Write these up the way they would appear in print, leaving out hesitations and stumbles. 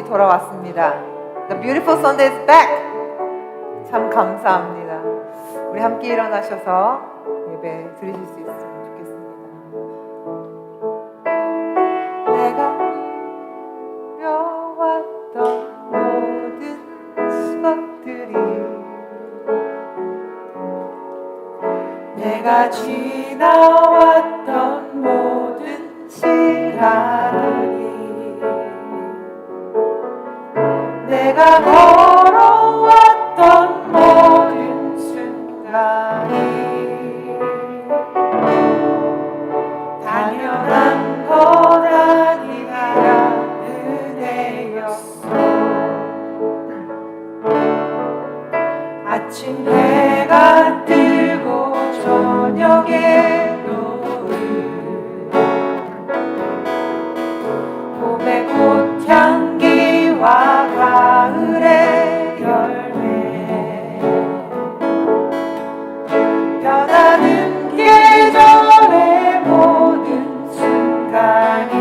돌아왔습니다. The Beautiful Sunday is back. 참 감사합니다. 우리 함께 일어나셔서 예배 드리실 수 있으면 좋겠습니다. 내가 누려왔던 모든 것들이, 내가 지나왔던 모든 시간이, 내가 걸어왔던 모든 순간이 당연한 것 아니라 은혜였어. 아침 해가 뜨고 저녁에 노을, 봄의 꽃향기와 가을의 열매, 변하는 계절의 모든 순간이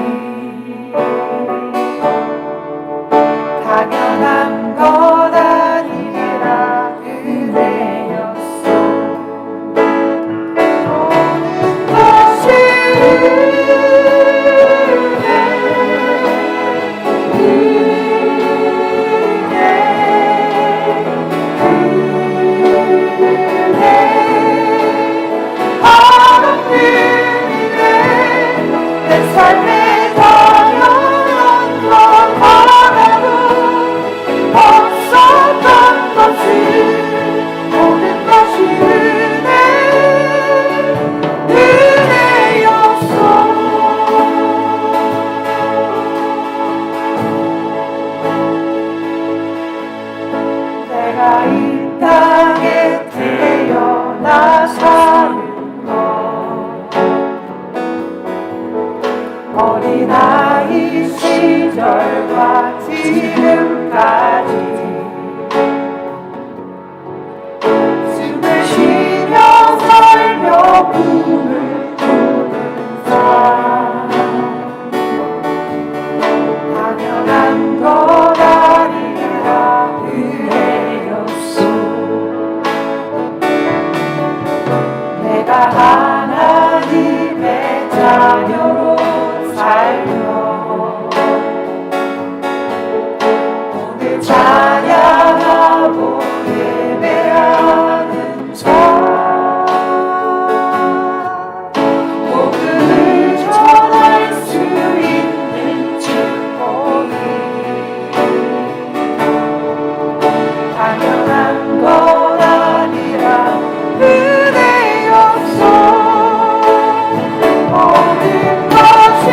당연한 것 아니라 은혜였어. 모든 것이 내가 이 땅에 태어나 사는 것, 어린아이 시절과 지금까지 숨을 쉬며 살며 꿈을 꾸는 삶, 당연한 것 아니라 은혜였어. 내가 하나님의 자녀로 살며 오늘 찬양하고 예배하는 자, 복음을 전할 수 있는 축복이 당연한 것 아니라 은혜였어. 모든 것이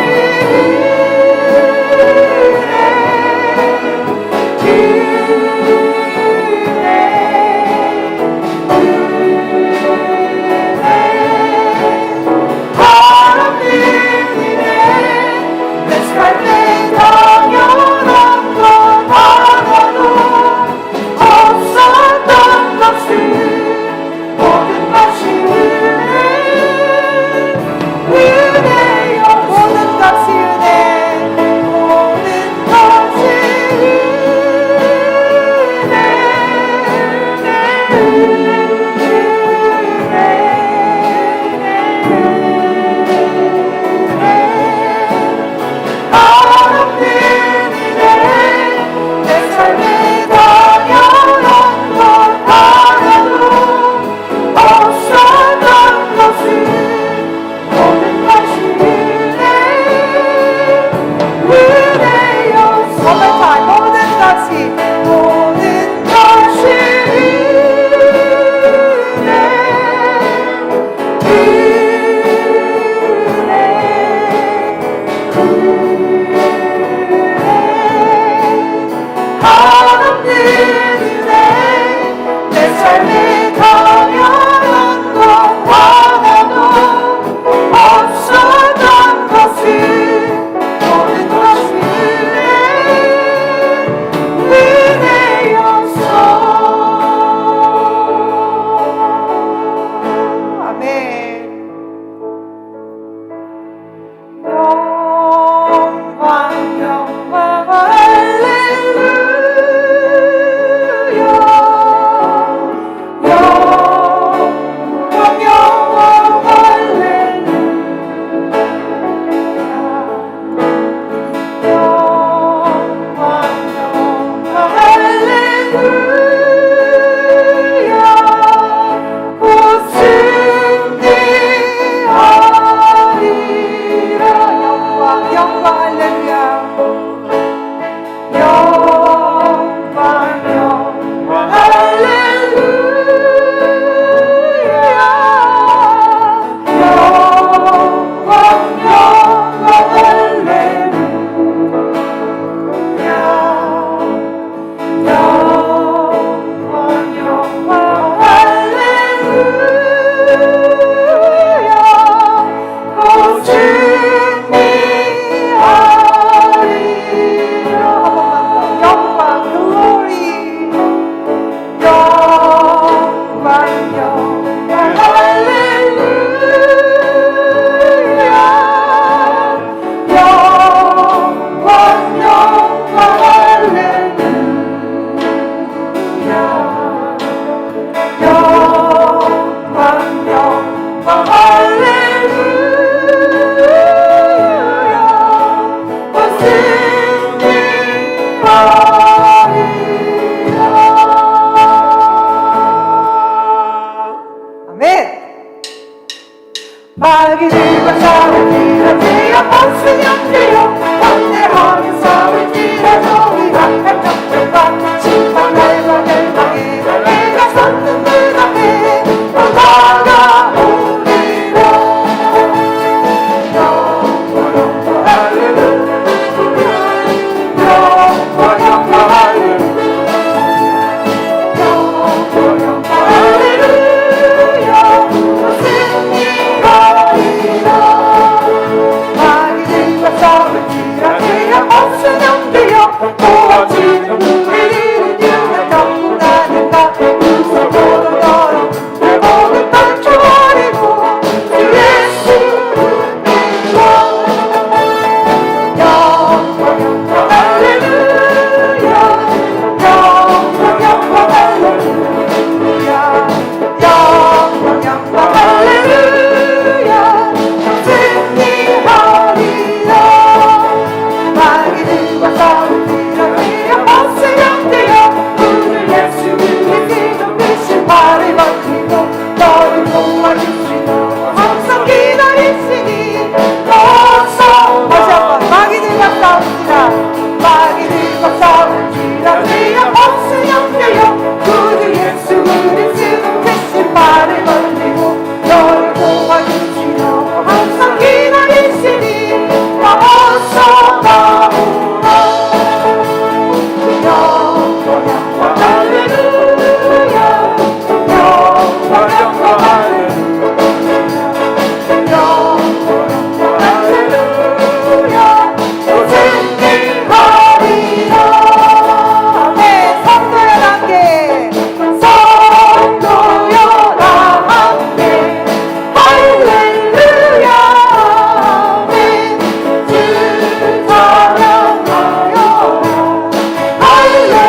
영광 영광 할렐루야.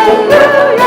할렐루야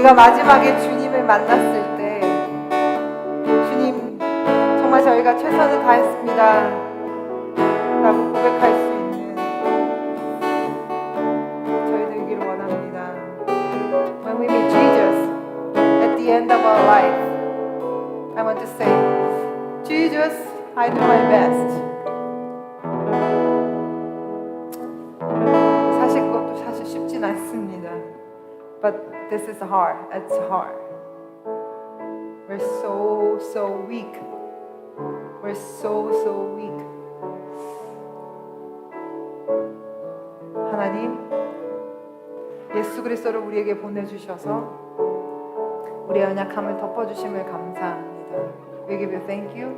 우리가 마지막에 주님을 만났을 때 주님 정말 저희가 최선을 다했습니다 라고 고백할 수 있는 저희 되기를 원합니다. When we meet Jesus at the end of our life, I want to say, Jesus, I do my best. 사실 그것도 사실 쉽진 않습니다. But this is hard. It's hard. We're so weak. We're so weak. 하나님, 예수 그리스도를 우리에게 보내주셔서 우리의 연약함을 덮어주심을 감사합니다. We give you thank you.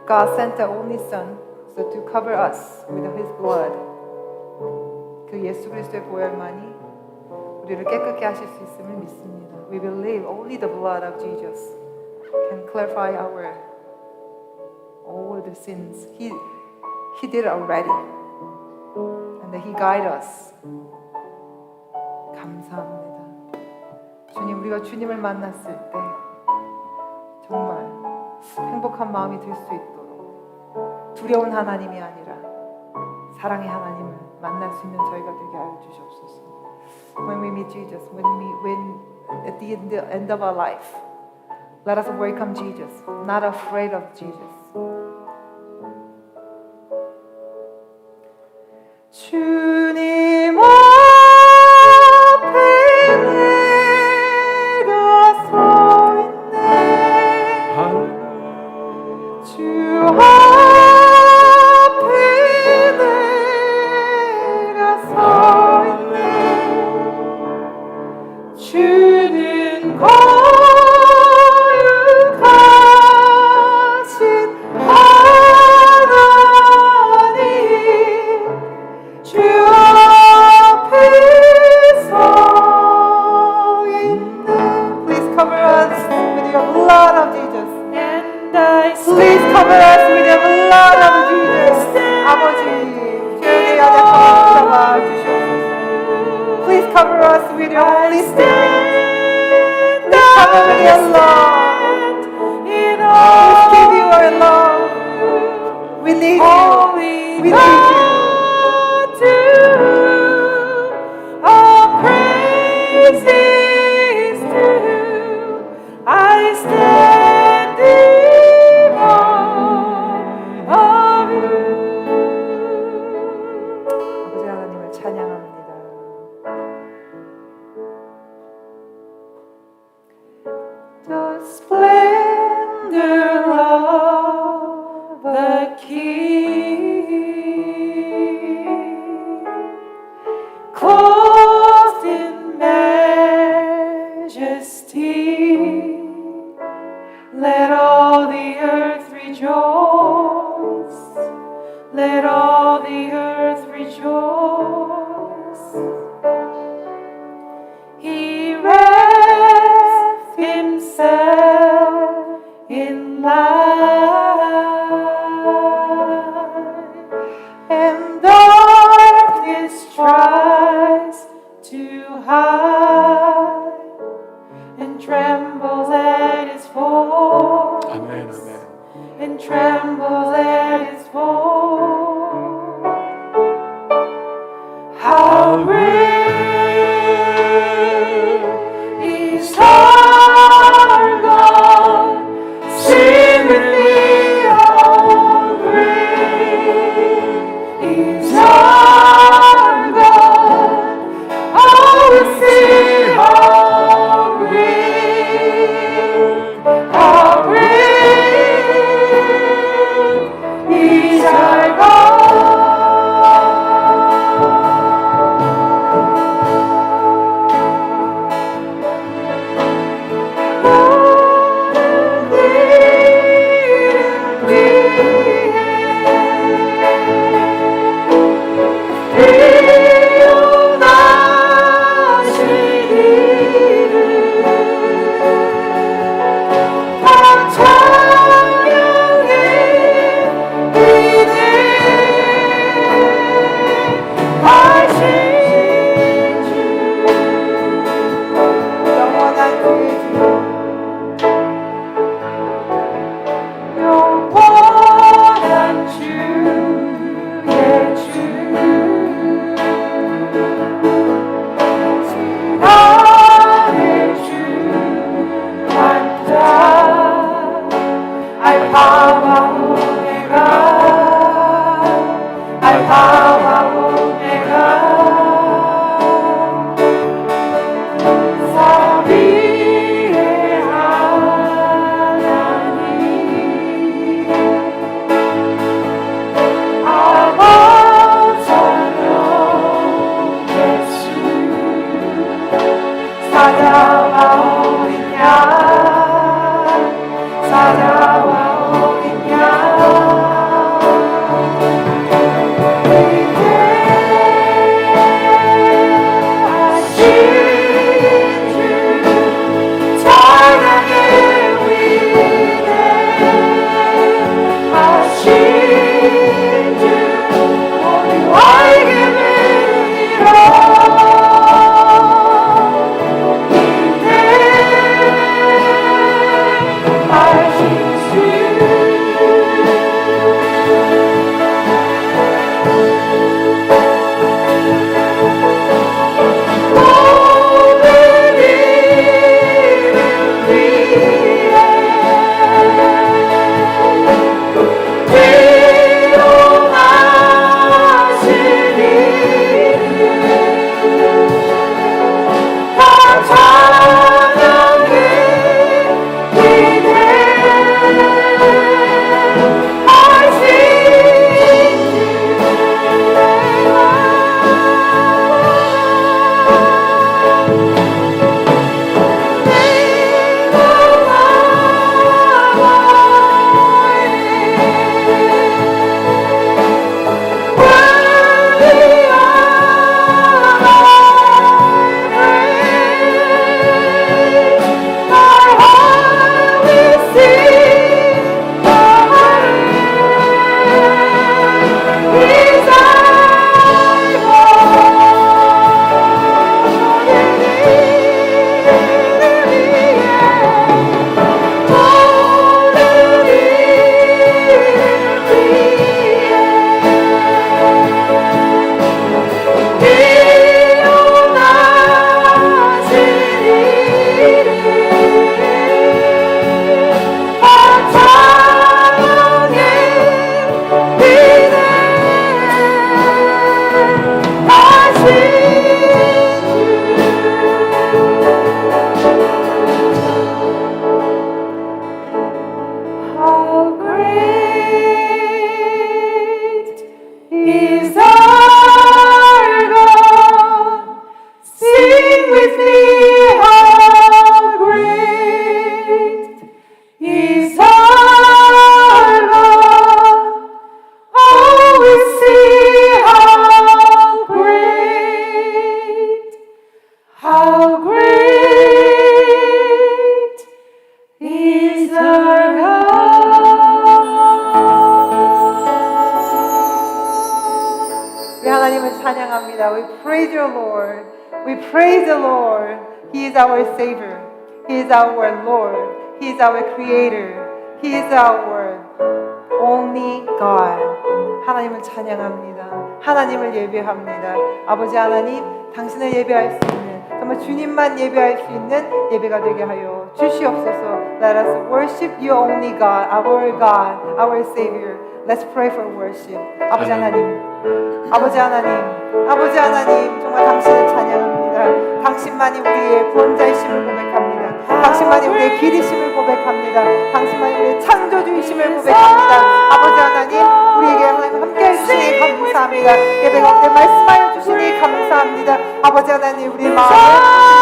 God sent the only Son so to cover us with His blood. 그 예수 그리스도의 보혈만이 우리를 깨끗게 하실 수 있음을 믿습니다. We believe only the blood of Jesus can clarify our all the sins. He did it already, and He guides us. 감사합니다. 주님, 우리가 주님을 만났을 때 정말 행복한 마음이 들 수 있도록 두려운 하나님이 아니라 사랑의 하나님을 만날 수 있는 저희가 되게 하여 주시옵소서. When we meet Jesus, when at the end of our life, let us welcome Jesus, not afraid of Jesus. 주님 앞에 내가 서 있네. 주 앞에 내가 서 있네. 주는 거룩하신 하나님, 주 앞에 서 있네. Please cover us with your blood of Jesus. Please cover us with your blood of Jesus. 아버지, 주의 연약함을 잡아 주시옵소서. Please cover us with your Holy Spirit. Please cover with your love. Please give you our love. We need you. We need you. I stand in awe of you. 아버지 하나님을 찬양합니다. The splendor of the King, clothed in majesty. Let all the earth rejoice. Let all the earth rejoice. He wraps Himself in light, and darkness tries to hide, and trembles at His voice. 찬양합니다. We praise you, Lord. We praise the Lord. He is our Savior. He is our Lord. He is our Creator. He is our only God. 하나님을 찬양합니다. 하나님을 예배합니다. 아버지 하나님, 당신을 예배할 수 있는, 정말 주님만 예배할 수 있는 예배가 되게 하여 주시옵소서. Let us worship you only God, our Savior. Let's pray for worship. 아버지 하나님, 아버지 하나님, 아버지 하나님, 정말 당신을 찬양합니다. 당신만이 우리의 구원자이심을 고백합니다. 당신만이 우리의 길이심을 고백합니다. 당신만이 우리의 창조주이심을 고백합니다. 아버지 하나님, 우리에게 하나님 함께 해주시니 감사합니다. 예배 가운데 말씀하여 주시니 감사합니다. 아버지 하나님, 우리의 마음을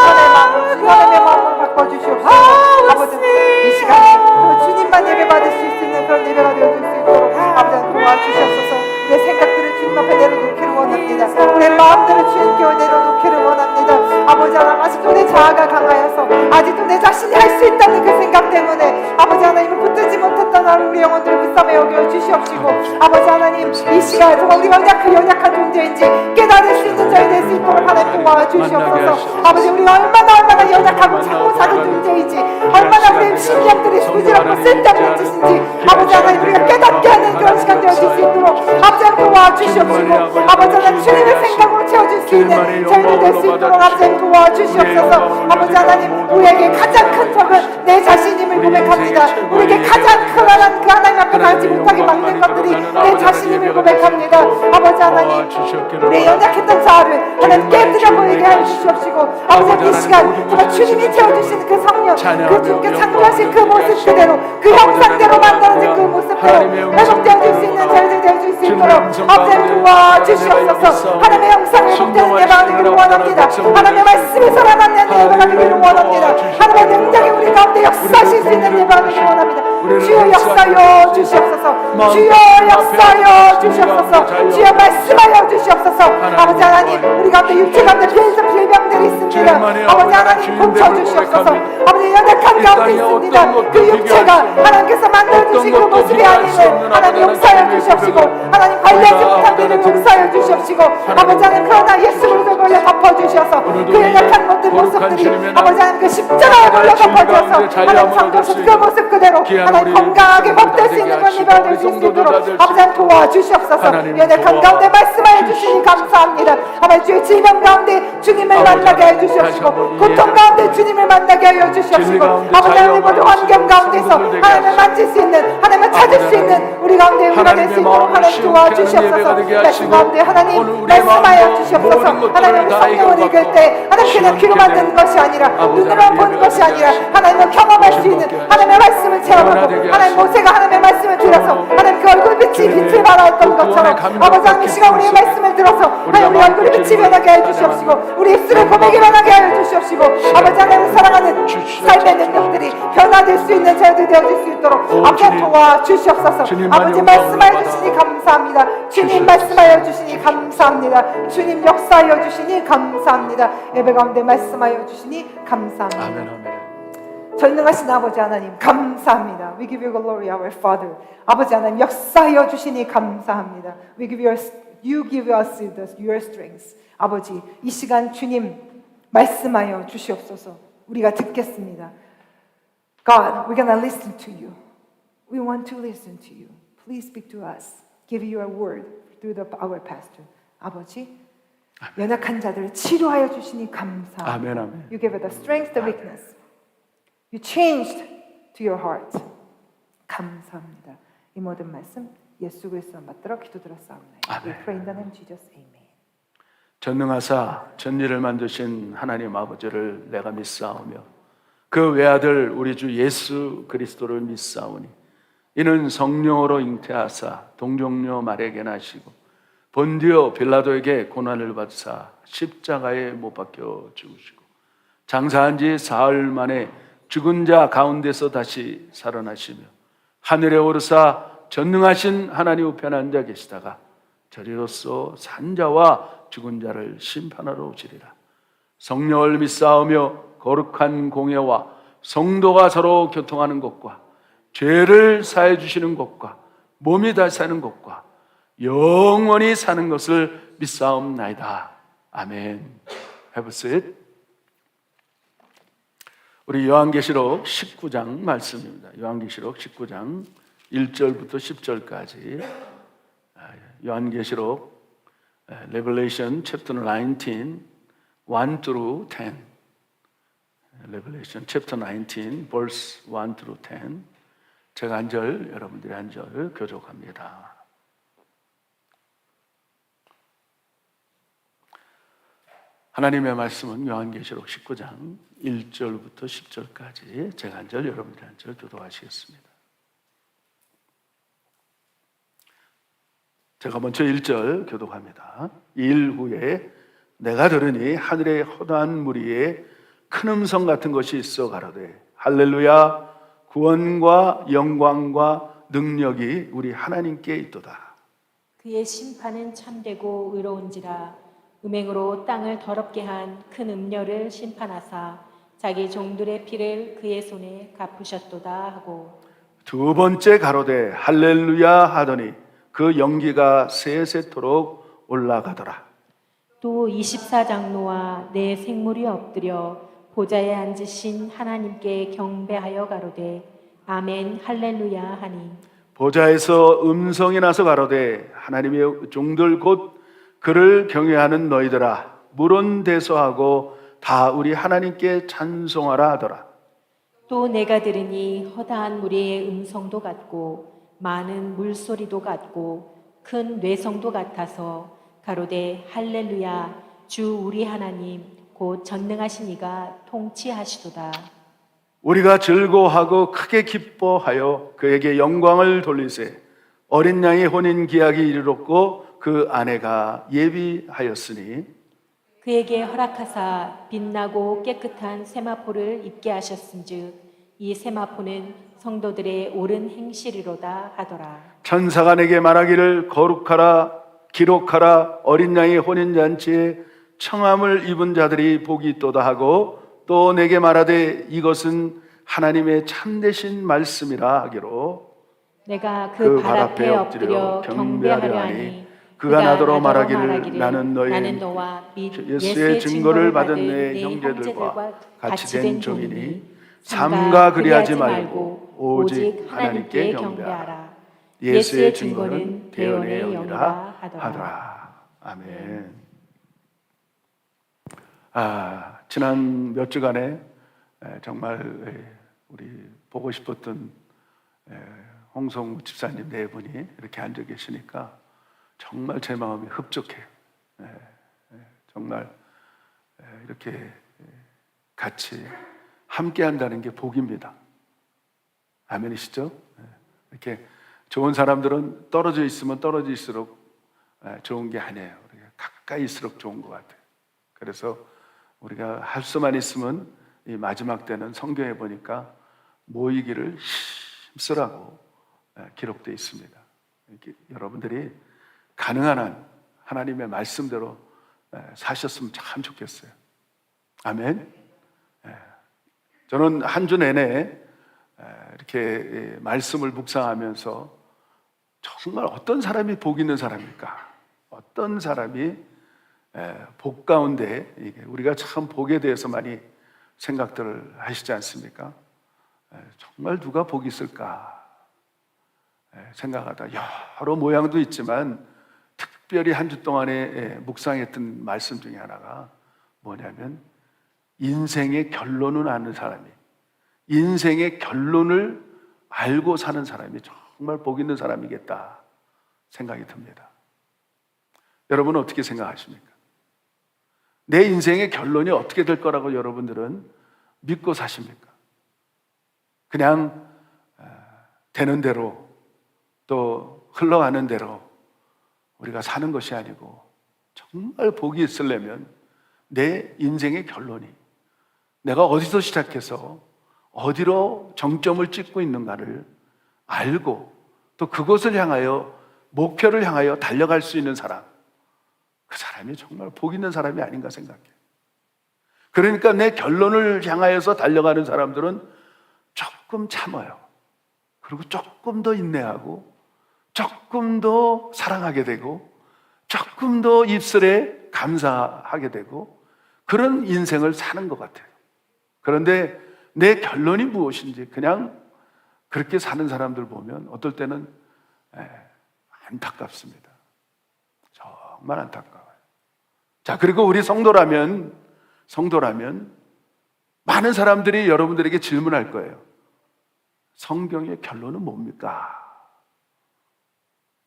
주님의 마음으로, 주님의 마음으로 바꿔주시옵소서. 아버지, 이 시간에 주님만 예배 받을 수 있는 그런 예배가 되어줄 수 있도록 아버지 하나님 도와주시옵소서. 우리의 생각들을 주님 앞에 내려놓기를 원합니다. 우리의 마음들을 주님께 내려놓기를 원합니다. 아버지 하나님, 아직도 내 자아가 강하여서, 아직도 내 자신이 할 수 있다는 그 생각 때문에 아버지 하나님을 붙들지 못했던 우리 영혼들을 불쌍히 여겨 주시옵시고, 아버지 하나님, 이 시간에 정말 우리가 연약한 존재인지 깨달을 수 있는 자이 될 수 있도록 하나님 도와주시옵소서. 아버지, 우리가 얼마나 연약하고 작은 존재인지, 얼마나 우리의 신념들이 부질없고 쓸데없는 짓인지 아버지 하나님, 우리가 깨닫게 하는 그런 시간 되어질 수 있도록 아버지 하나님 도와주시옵시고, 아버지 하나님, 주님의 생각으로 채워줄 수 있는 저희들 될 수 있도록 아버지 하나님 도와주시옵소서. 아버지 하나님, 우리에게 가장 큰 적은 내 자신임을 고백합니다. 우리에게 가장 큰 그 하나님 앞에 가지 못하게 막는 것들이 내 자신임을 고백합니다. 아버지 하나님, 우리의 연약했던 자아를 하나님 깨뜨려 보이게 하여 주시옵시고, 아버지 하나님, 이 시간 정말 주님이 채워주시는 그 성령, 그대로 그 주께 창조하신 그 모습 그대로 그 형상대로 만들어진 그 모습대로 회복되어 줄 수 있는 저희들 되어줄 수 있도록 아버지 도와주시옵소서. 하나님의 형상을 회복되는 예배가 되기를 원합니다. 하나님의 말씀이 살아나는 예배가 되기를 원합니다. 하나님의 능력이 우리 가운데 역사하실 수 있는 예배가 되기를 원합니다. 주여 역사여 주시옵소서. 주여 역사여 주시옵소서. 주여 말씀하여 주시옵소서. 아버지 하나님 우리 가운데 육체 가운데 질병들이 있습니다. 아버지 하나님 고쳐주시옵소서. 아버지 연약한 가운데 있습니다. 그 육체가 하나님께서 만들어주신 그 모습이 아님을 하나님 용서하여 주시옵시고 하나님 관리하지 못한 일을 용서하여 주시옵시고 아버지 하나님 그러나 예수 그리스도를 걸려 덮어주셔서 그 연약한 모습들이 아버지 하나님 그 십자가에 걸려 덮어주셔서 하나님 창조하신 그 모습 그대로 하나님 건강하게 복될 수 있는 건 예배가 될 수 있도록 아버지 하나님 도와주시옵소서. 연약한 가운데 말씀하여 주시니 감사합니다. 아버지 주의 질병 가운데 주님을 만나게 하여 주시옵시고 고통 가운데 주님을 만나게 하여 주시옵시고 아버지 하나님 모든 환경 가운데서 하나님을 만질 수 있는 하나님을 찾을 수 있는 우리 가운데 우리가 될 수 있도록 하나님 도와주시옵소서. 말씀 가운데 하나님 말씀하여 주시옵소서. 하나님 성령을 읽을 때 하나님 그냥 귀로만 듣는 것이 아니라 눈으로만 보는 것이 아니라 하나님을 경험할 수 있는 하나님의 말씀을 체험하고 하나님 모세가 하나님의 말씀을 들어서 하나님 그 얼굴빛이 빛을 발하였던 것처럼 아버지 하나님 이 시간 우리의 말씀을 들어서 하나님 우리 얼굴이 빛이 변하게 하여 주시옵시고 우리 입술의 고백이 변하게 하여 주시옵시고 아버지 하나님을 사랑하는 삶의 능력들이 변화될 수 있는 저희들 되어질 수 있도록 아버지 도와주시옵소서. 아버지 말씀하여 주시니 감사합니다. 주님 말씀하여 주시니 감사합니다. 주님 역사하여 주시니 감사합니다. 예배 가운데 말씀하여 주시니 감사합니다. 아멘 아멘. 전능하신 아버지 하나님 감사합니다. We give you glory, our Father. 아버지 하나님 역사하여 주시니 감사합니다. You give us your strength. 아버지 이 시간 주님 말씀하여 주시옵소서. 우리가 듣겠습니다. God, we're gonna listen to you. We want to listen to you. Please speak to us. Give your word through our pastor. 아버지 연약한 자들을 치료하여 주시니 감사합니다. 아멘 아멘. You give us the strength, the weakness. You changed to your heart. 감사합니다. 이 모든 말씀 예수 그리스도 받들어 기도드렸사옵나이다. We pray in the name of Jesus. Amen. 전능하사 전리를 만드신 하나님 아버지를 내가 믿사오며 그 외아들 우리 주 예수 그리스도를 믿사오니 이는 성령으로 잉태하사 동정녀 마리아에게 나시고 본디오 빌라도에게 고난을 받사 십자가에 못 박혀 죽으시고 장사한 지 사흘 만에 죽은 자 가운데서 다시 살아나시며 하늘에 오르사 전능하신 하나님 우편에 앉아 계시다가 저리로서 산 자와 죽은 자를 심판하러 오시리라. 성령을 믿사오며 거룩한 공예와 성도가 서로 교통하는 것과 죄를 사해 주시는 것과 몸이 다시 사는 것과 영원히 사는 것을 믿사옵나이다. 아멘. Have a seat. 우리 요한계시록 19장 말씀입니다. 요한계시록 19장 1절부터 10절까지 요한계시록 Revelation chapter 19 1 through 10 Revelation chapter 19 verse 1 through 10 제가 한 절 여러분들이 한 절 교독합니다. 하나님의 말씀은 요한계시록 19장 1절부터 10절까지 제가 한 절 여러분들이 한 절 교독하시겠습니다. 제가 먼저 1절 교독합니다. 이 일 후에 내가 들으니 하늘에 허다한 무리에 큰 음성 같은 것이 있어 가로되 할렐루야 구원과 영광과 능력이 우리 하나님께 있도다. 그의 심판은 참되고 의로운지라 음행으로 땅을 더럽게 한 큰 음녀를 심판하사 자기 종들의 피를 그의 손에 갚으셨도다 하고 두 번째 가로되 할렐루야 하더니 그 연기가 세세토록 올라가더라. 또 24장로와 네 생물이 엎드려 보좌에 앉으신 하나님께 경배하여 가로되 아멘 할렐루야 하니 보좌에서 음성이 나서 가로되 하나님의 종들 곧 그를 경외하는 너희들아 물은 대소하고 다 우리 하나님께 찬송하라 하더라. 또 내가 들으니 허다한 무리의 음성도 같고 많은 물소리도 같고 큰 뇌성도 같아서 가로되 할렐루야 주 우리 하나님 곧 전능하신 이가 통치하시도다. 우리가 즐거워하고 크게 기뻐하여 그에게 영광을 돌리세. 어린 양의 혼인 기약이 이르렀고 그 아내가 예비하였으니 그에게 허락하사 빛나고 깨끗한 세마포를 입게 하셨은즉 이 세마포는 성도들의 옳은 행실이로다 하더라. 천사가 내게 말하기를 거룩하라 기록하라 어린 양의 혼인잔치에 청함을 입은 자들이 복이 있도다 하고 또 내게 말하되 이것은 하나님의 참되신 말씀이라 하기로 내가 그 발 앞에 엎드려 경배하려 하니 그가 나더러 말하기를 나는 너와 및 예수의 증거를 받은 내 형제들과 같이 된 종이니 삼가 그리하지 말고 오직 하나님께 경배하라. 예수의 증거는 대언의 영이라 하더라. 아멘. 지난 몇 주간에 정말 우리 보고 싶었던 홍성우 집사님 네 분이 이렇게 앉아 계시니까 정말 제 마음이 흡족해요. 정말 이렇게 같이 함께 한다는 게 복입니다. 아멘이시죠? 이렇게 좋은 사람들은 떨어져 있으면 떨어질수록 좋은 게 아니에요. 가까이일수록 좋은 것 같아요. 그래서 우리가 할 수만 있으면 이 마지막 때는 성경에 보니까 모이기를 힘쓰라고 기록되어 있습니다. 여러분들이 가능한 한 하나님의 말씀대로 사셨으면 참 좋겠어요. 아멘. 저는 한 주 내내 이렇게 말씀을 묵상하면서 정말 어떤 사람이 복 있는 사람일까? 어떤 사람이 복 가운데 우리가 참 복에 대해서 많이 생각들을 하시지 않습니까? 정말 누가 복이 있을까 생각하다 여러 모양도 있지만 특별히 한 주 동안에 묵상했던 말씀 중에 하나가 뭐냐면 인생의 결론을 아는 사람이, 인생의 결론을 알고 사는 사람이 정말 복 있는 사람이겠다 생각이 듭니다. 여러분은 어떻게 생각하십니까? 내 인생의 결론이 어떻게 될 거라고 여러분들은 믿고 사십니까? 그냥 되는 대로 또 흘러가는 대로 우리가 사는 것이 아니고 정말 복이 있으려면 내 인생의 결론이 내가 어디서 시작해서 어디로 정점을 찍고 있는가를 알고 또 그것을 향하여 목표를 향하여 달려갈 수 있는 사람, 그 사람이 정말 복 있는 사람이 아닌가 생각해요. 그러니까 내 결론을 향하여서 달려가는 사람들은 조금 참아요. 그리고 조금 더 인내하고 조금 더 사랑하게 되고 조금 더 입술에 감사하게 되고 그런 인생을 사는 것 같아요. 그런데 내 결론이 무엇인지 그냥 그렇게 사는 사람들 보면 어떨 때는 안타깝습니다. 정말 안타까워요. 자, 그리고 우리 성도라면 많은 사람들이 여러분들에게 질문할 거예요. 성경의 결론은 뭡니까?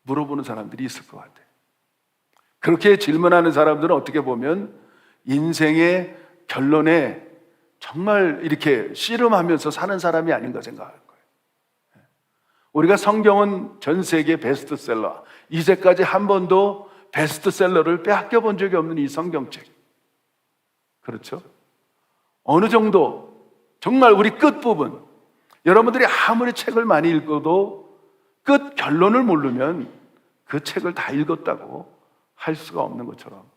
물어보는 사람들이 있을 것 같아요. 그렇게 질문하는 사람들은 어떻게 보면 인생의 결론에 정말 이렇게 씨름하면서 사는 사람이 아닌가 생각할 거예요. 우리가 성경은 전 세계 베스트셀러, 이제까지 한 번도 베스트셀러를 빼앗겨 본 적이 없는 이 성경책. 그렇죠? 어느 정도 정말 우리 끝부분, 여러분들이 아무리 책을 많이 읽어도 끝 결론을 모르면 그 책을 다 읽었다고 할 수가 없는 것처럼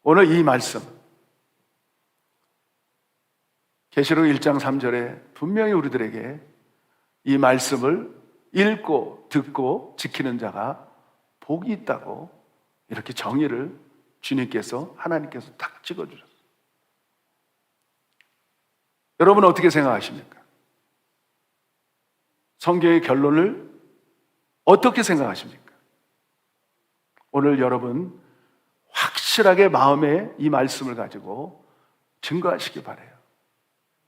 오늘 이 말씀 계시록 1장 3절에 분명히 우리들에게 이 말씀을 읽고 듣고 지키는 자가 복이 있다고 이렇게 정의를 주님께서 하나님께서 딱 찍어주셨어요. 여러분은 어떻게 생각하십니까? 성경의 결론을 어떻게 생각하십니까? 오늘 여러분 확실하게 마음에 이 말씀을 가지고 증거하시기 바라요.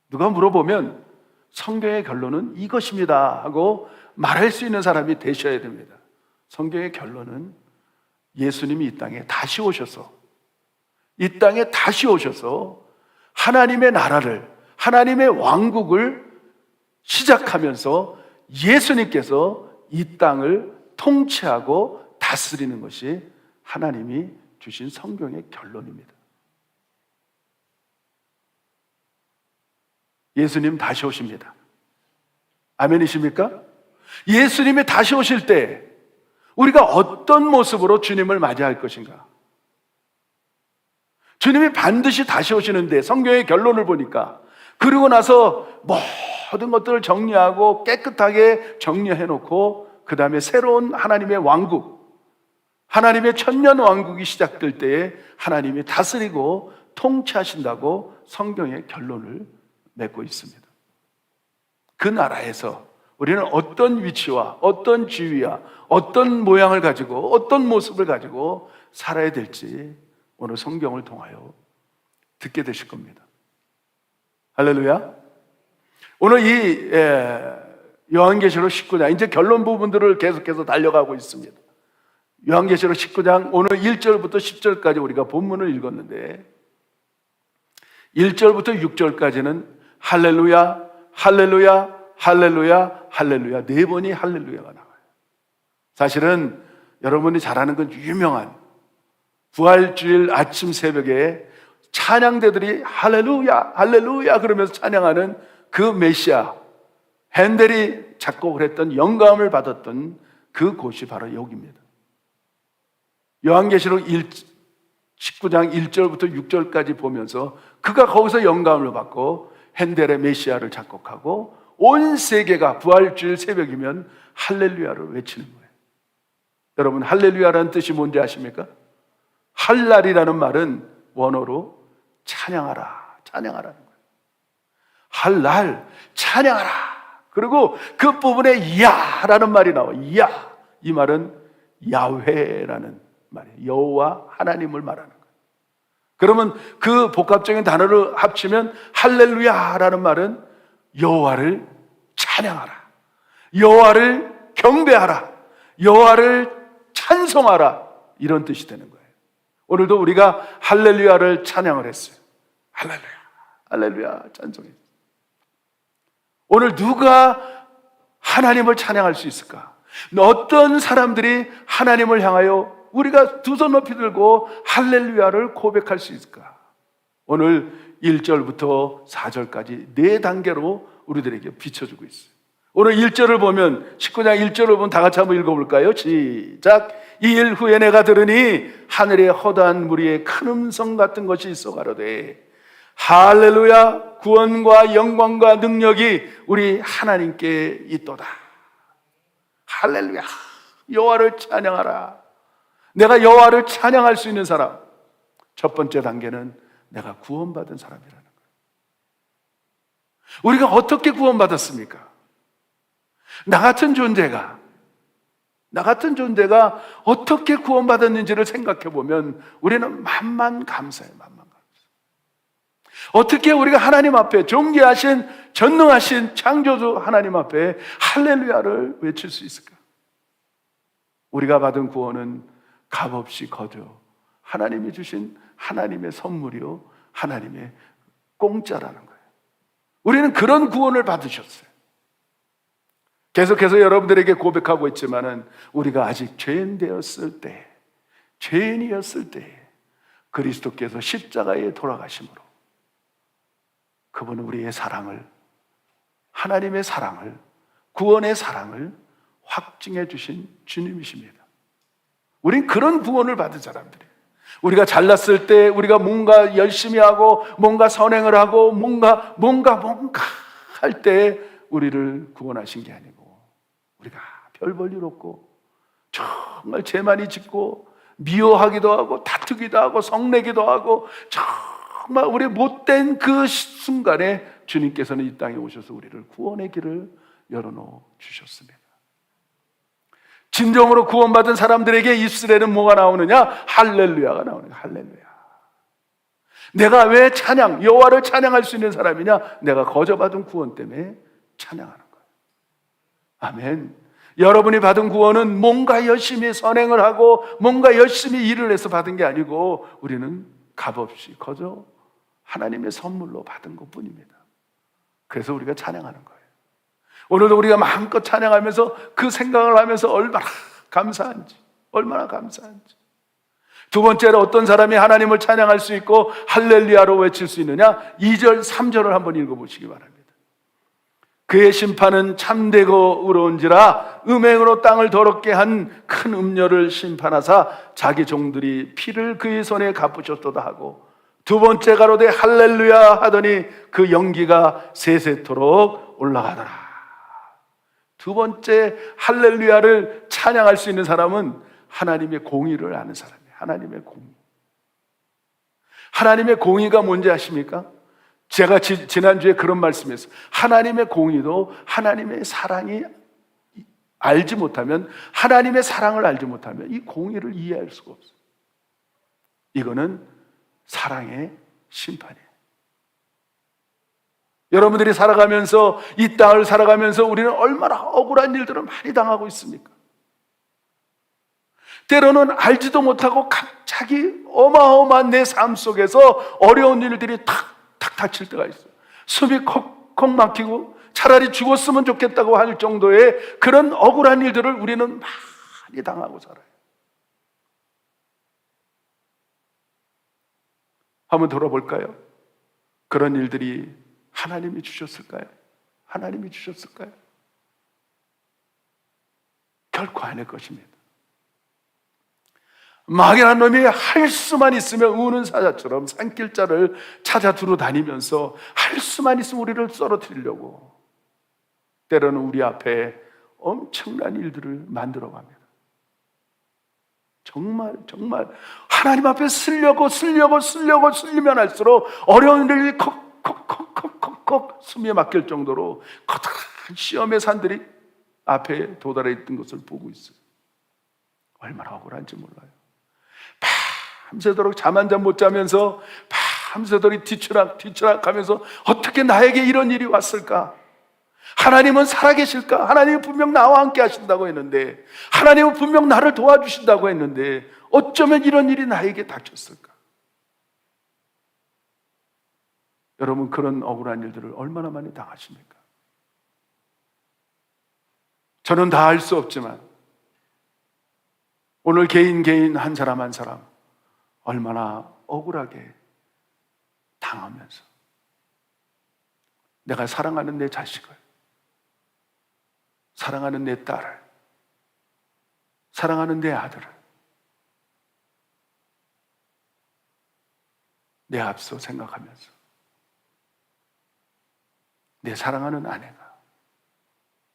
누가 물어보면 성경의 결론은 이것입니다 하고 말할 수 있는 사람이 되셔야 됩니다. 성경의 결론은 예수님이 이 땅에 다시 오셔서 하나님의 나라를, 하나님의 왕국을 시작하면서 예수님께서 이 땅을 통치하고 다스리는 것이 하나님이 주신 성경의 결론입니다. 예수님 다시 오십니다. 아멘이십니까? 예수님이 다시 오실 때 우리가 어떤 모습으로 주님을 맞이할 것인가? 주님이 반드시 다시 오시는데 성경의 결론을 보니까 그러고 나서 모든 것들을 정리하고 깨끗하게 정리해놓고 그 다음에 새로운 하나님의 왕국, 하나님의 천년 왕국이 시작될 때에 하나님이 다스리고 통치하신다고 성경의 결론을 맺고 있습니다. 그 나라에서 우리는 어떤 위치와 어떤 지위와 어떤 모양을 가지고 어떤 모습을 가지고 살아야 될지 오늘 성경을 통하여 듣게 되실 겁니다. 할렐루야. 오늘 이 요한계시록 19장 이제 결론 부분들을 계속해서 달려가고 있습니다. 요한계시록 19장 오늘 1절부터 10절까지 우리가 본문을 읽었는데 1절부터 6절까지는 할렐루야, 할렐루야, 할렐루야, 할렐루야 4번이 할렐루야가 나와요. 사실은 여러분이 잘 아는 건 유명한 부활주일 아침 새벽에 찬양대들이 할렐루야, 할렐루야 그러면서 찬양하는 그 메시아 핸델이 작곡을 했던 영감을 받았던 그 곳이 바로 여기입니다. 요한계시록 19장 1절부터 6절까지 보면서 그가 거기서 영감을 받고 핸델의 메시아를 작곡하고 온 세계가 부활주일 새벽이면 할렐루야를 외치는 거예요. 여러분 할렐루야라는 뜻이 뭔지 아십니까? 할날이라는 말은 원어로 찬양하라, 찬양하라는 거예요. 할날, 찬양하라. 그리고 그 부분에 야라는 말이 나와요. 야, 이 말은 야훼라는 말이에요. 여호와 하나님을 말하는 거예요. 그러면 그 복합적인 단어를 합치면 할렐루야라는 말은 여호와를 찬양하라, 여호와를 경배하라, 여호와를 찬송하라 이런 뜻이 되는 거예요. 오늘도 우리가 할렐루야를 찬양을 했어요. 할렐루야, 할렐루야 찬송했어요. 오늘 누가 하나님을 찬양할 수 있을까? 어떤 사람들이 하나님을 향하여 우리가 두 손 높이 들고 할렐루야를 고백할 수 있을까? 오늘 1절부터 4절까지 4단계로 우리들에게 비춰주고 있어요. 오늘 1절을 보면 19장 1절을 보면 다 같이 한번 읽어볼까요? 시작. 이 일 후에 내가 들으니 하늘에 허다한 무리의 큰 음성 같은 것이 있어 가로되 할렐루야, 구원과 영광과 능력이 우리 하나님께 있도다. 할렐루야, 여호와를 찬양하라. 내가 여호와를 찬양할 수 있는 사람, 첫 번째 단계는 내가 구원받은 사람이라는 거예요. 우리가 어떻게 구원받았습니까? 나 같은 존재가 어떻게 구원받았는지를 생각해 보면 우리는 만만 감사해요. 만만 감사. 어떻게 우리가 하나님 앞에 존귀하신 전능하신 창조주 하나님 앞에 할렐루야를 외칠 수 있을까? 우리가 받은 구원은 값없이 거저 하나님이 주신 하나님의 선물이요, 하나님의 공짜라는 거예요. 우리는 그런 구원을 받으셨어요. 계속해서 여러분들에게 고백하고 있지만은 우리가 아직 죄인이었을 때 그리스도께서 십자가에 돌아가심으로 그분은 우리의 사랑을, 하나님의 사랑을, 구원의 사랑을 확증해 주신 주님이십니다. 우린 그런 구원을 받은 사람들이에요. 우리가 잘났을 때, 우리가 뭔가 열심히 하고 뭔가 선행을 하고 뭔가 할 때 우리를 구원하신 게 아니고 우리가 별 볼 일 없고 정말 죄 많이 짓고 미워하기도 하고 다투기도 하고 성내기도 하고 정말 우리 못된 그 순간에 주님께서는 이 땅에 오셔서 우리를 구원의 길을 열어놓아 주셨습니다. 진정으로 구원받은 사람들에게 입술에는 뭐가 나오느냐? 할렐루야가 나오는 거예요. 할렐루야. 내가 왜 여호와를 찬양할 수 있는 사람이냐? 내가 거저받은 구원 때문에 찬양하는 거예요. 아멘. 여러분이 받은 구원은 뭔가 열심히 선행을 하고 뭔가 열심히 일을 해서 받은 게 아니고 우리는 값없이 거저 하나님의 선물로 받은 것뿐입니다. 그래서 우리가 찬양하는 거예요. 오늘도 우리가 마음껏 찬양하면서 그 생각을 하면서 얼마나 감사한지, 얼마나 감사한지. 두 번째로 어떤 사람이 하나님을 찬양할 수 있고 할렐루야로 외칠 수 있느냐? 2절, 3절을 한번 읽어보시기 바랍니다. 그의 심판은 참되고 의로운지라 음행으로 땅을 더럽게 한 큰 음녀를 심판하사 자기 종들이 피를 그의 손에 갚으셨도다 하고, 두 번째 가로되 할렐루야 하더니 그 연기가 세세토록 올라가더라. 두 번째 할렐루야를 찬양할 수 있는 사람은 하나님의 공의를 아는 사람이에요. 하나님의 공의. 하나님의 공의가 뭔지 아십니까? 제가 지난주에 그런 말씀했어요. 하나님의 공의도 하나님의 사랑이 알지 못하면, 하나님의 사랑을 알지 못하면 이 공의를 이해할 수가 없어요. 이거는 사랑의 심판이에요. 여러분들이 살아가면서, 이 땅을 살아가면서 우리는 얼마나 억울한 일들을 많이 당하고 있습니까? 때로는 알지도 못하고 갑자기 어마어마한 내 삶 속에서 어려운 일들이 탁탁 닥칠 때가 있어요. 숨이 콕콕 막히고 차라리 죽었으면 좋겠다고 할 정도의 그런 억울한 일들을 우리는 많이 당하고 살아요. 한번 돌아볼까요? 그런 일들이 하나님이 주셨을까요? 하나님이 주셨을까요? 결코 아닐 것입니다. 막연한 놈이 할 수만 있으면 우는 사자처럼 산길자를 찾아 두루 다니면서 할 수만 있으면 우리를 썰어뜨리려고 때로는 우리 앞에 엄청난 일들을 만들어 갑니다. 정말 하나님 앞에 쓰려면 할수록 어려운 일이 콕콕콕콕콕 숨이 막힐 정도로 커다란 시험의 산들이 앞에 도달해 있던 것을 보고 있어요. 얼마나 억울한지 몰라요. 밤새도록 잠 한 잠 못 자면서 밤새도록 뒤치락하면서 어떻게 나에게 이런 일이 왔을까? 하나님은 살아계실까? 하나님은 분명 나와 함께 하신다고 했는데, 하나님은 분명 나를 도와주신다고 했는데 어쩌면 이런 일이 나에게 닥쳤을까? 여러분, 그런 억울한 일들을 얼마나 많이 당하십니까? 저는 다 알 수 없지만 오늘 개인 한 사람 한 사람 얼마나 억울하게 당하면서 내가 사랑하는 내 자식을, 사랑하는 내 딸을, 사랑하는 내 아들을 내 앞서 생각하면서 내 사랑하는 아내가,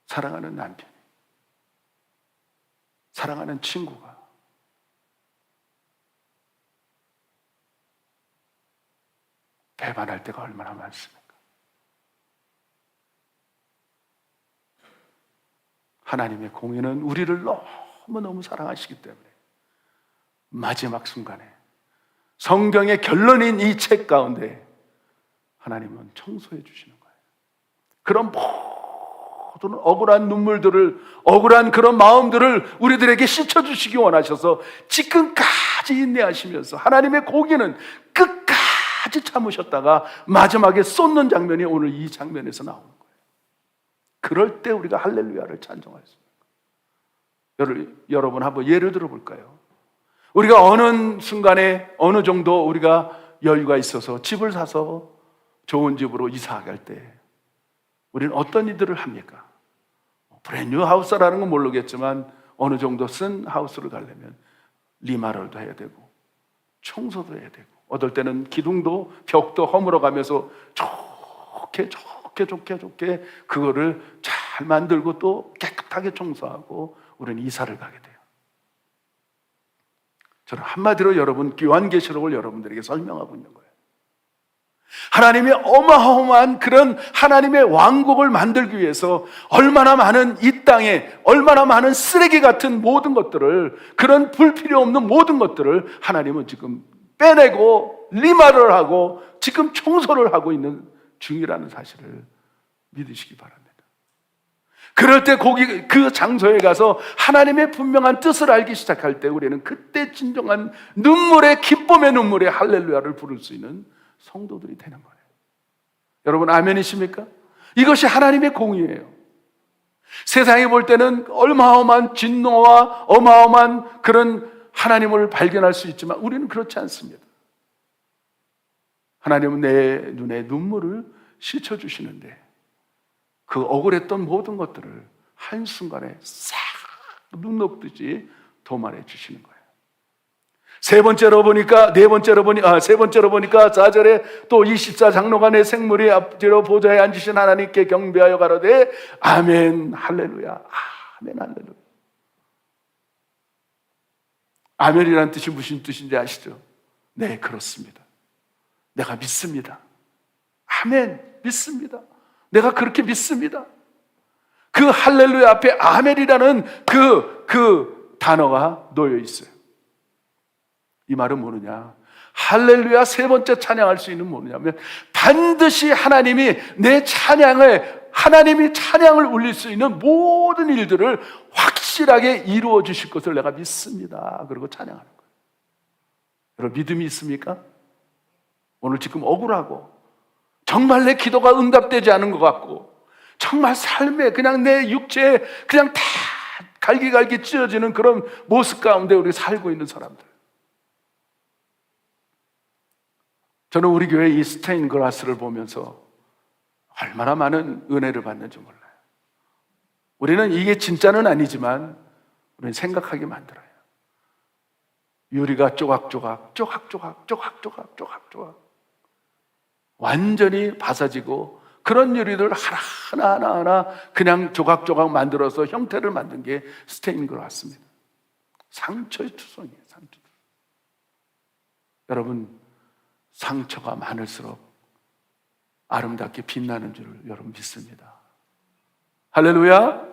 사랑하는 남편이, 사랑하는 친구가 배반할 때가 얼마나 많습니까? 하나님의 공의는 우리를 너무너무 사랑하시기 때문에 마지막 순간에 성경의 결론인 이 책 가운데 하나님은 청소해 주시는 거예요. 그런 모든 억울한 눈물들을, 억울한 그런 마음들을 우리들에게 씻어주시기 원하셔서 지금까지 인내하시면서 하나님의 공의는 끝까지 참으셨다가 마지막에 쏟는 장면이 오늘 이 장면에서 나오는 거예요. 그럴 때 우리가 할렐루야를 찬송할 수 있는 거예요. 여러분 한번 예를 들어볼까요? 우리가 어느 순간에 어느 정도 우리가 여유가 있어서 집을 사서 좋은 집으로 이사할 때 우리는 어떤 일들을 합니까? 브랜뉴 하우스라는 건 모르겠지만 어느 정도 쓴 하우스를 가려면 리마럴도 해야 되고 청소도 해야 되고, 어떨 때는 기둥도 벽도 허물어 가면서 좋게 그거를 잘 만들고 또 깨끗하게 청소하고 우리는 이사를 가게 돼요. 저는 한마디로 여러분, 요한계시록을 여러분들에게 설명하고 있는 거예요. 하나님의 어마어마한 그런 하나님의 왕국을 만들기 위해서 얼마나 많은 이 땅에 얼마나 많은 쓰레기 같은 모든 것들을, 그런 불필요 없는 모든 것들을 하나님은 지금 빼내고 리마를 하고 지금 청소를 하고 있는 중이라는 사실을 믿으시기 바랍니다. 그럴 때 그 장소에 가서 하나님의 분명한 뜻을 알기 시작할 때 우리는 그때 진정한 눈물의, 기쁨의 눈물의 할렐루야를 부를 수 있는 성도들이 되는 거예요. 여러분 아멘이십니까? 이것이 하나님의 공의예요. 세상이 볼 때는 어마어마한 진노와 어마어마한 그런 하나님을 발견할 수 있지만 우리는 그렇지 않습니다. 하나님은 내 눈에 눈물을 씻어주시는데 그 억울했던 모든 것들을 한순간에 싹 눈 녹듯이 도말해 주시는 거예요. 세 번째로 보니까 4절에 또 24장로가 내 생물이 앞뒤로 보좌에 앉으신 하나님께 경배하여 가로되 아멘 할렐루야. 아멘 할렐루야. 아멘이라는 뜻이 무슨 뜻인지 아시죠? 네, 그렇습니다. 내가 믿습니다. 아멘, 믿습니다. 내가 그렇게 믿습니다. 그 할렐루야 앞에 아멘이라는 그 단어가 놓여 있어요. 이 말은 뭐느냐? 할렐루야 세 번째 찬양할 수 있는 뭐냐면 반드시 하나님이 하나님이 찬양을 울릴 수 있는 모든 일들을 확실하게 이루어 주실 것을 내가 믿습니다. 그리고 찬양하는 거예요. 여러분 믿음이 있습니까? 오늘 지금 억울하고 정말 내 기도가 응답되지 않은 것 같고 정말 삶에 그냥 내 육체에 그냥 다 갈기갈기 찢어지는 그런 모습 가운데 우리 살고 있는 사람들, 저는 우리 교회 이 스테인글라스를 보면서 얼마나 많은 은혜를 받는지 몰라요. 우리는 이게 진짜는 아니지만 우리는 생각하게 만들어요. 유리가 조각조각 완전히 바사지고 그런 유리들 하나하나 그냥 조각조각 만들어서 형태를 만든 게 스테인글라스입니다. 상처의 투성이에요. 상처. 여러분 상처가 많을수록 아름답게 빛나는 줄을 여러분 믿습니다. 할렐루야.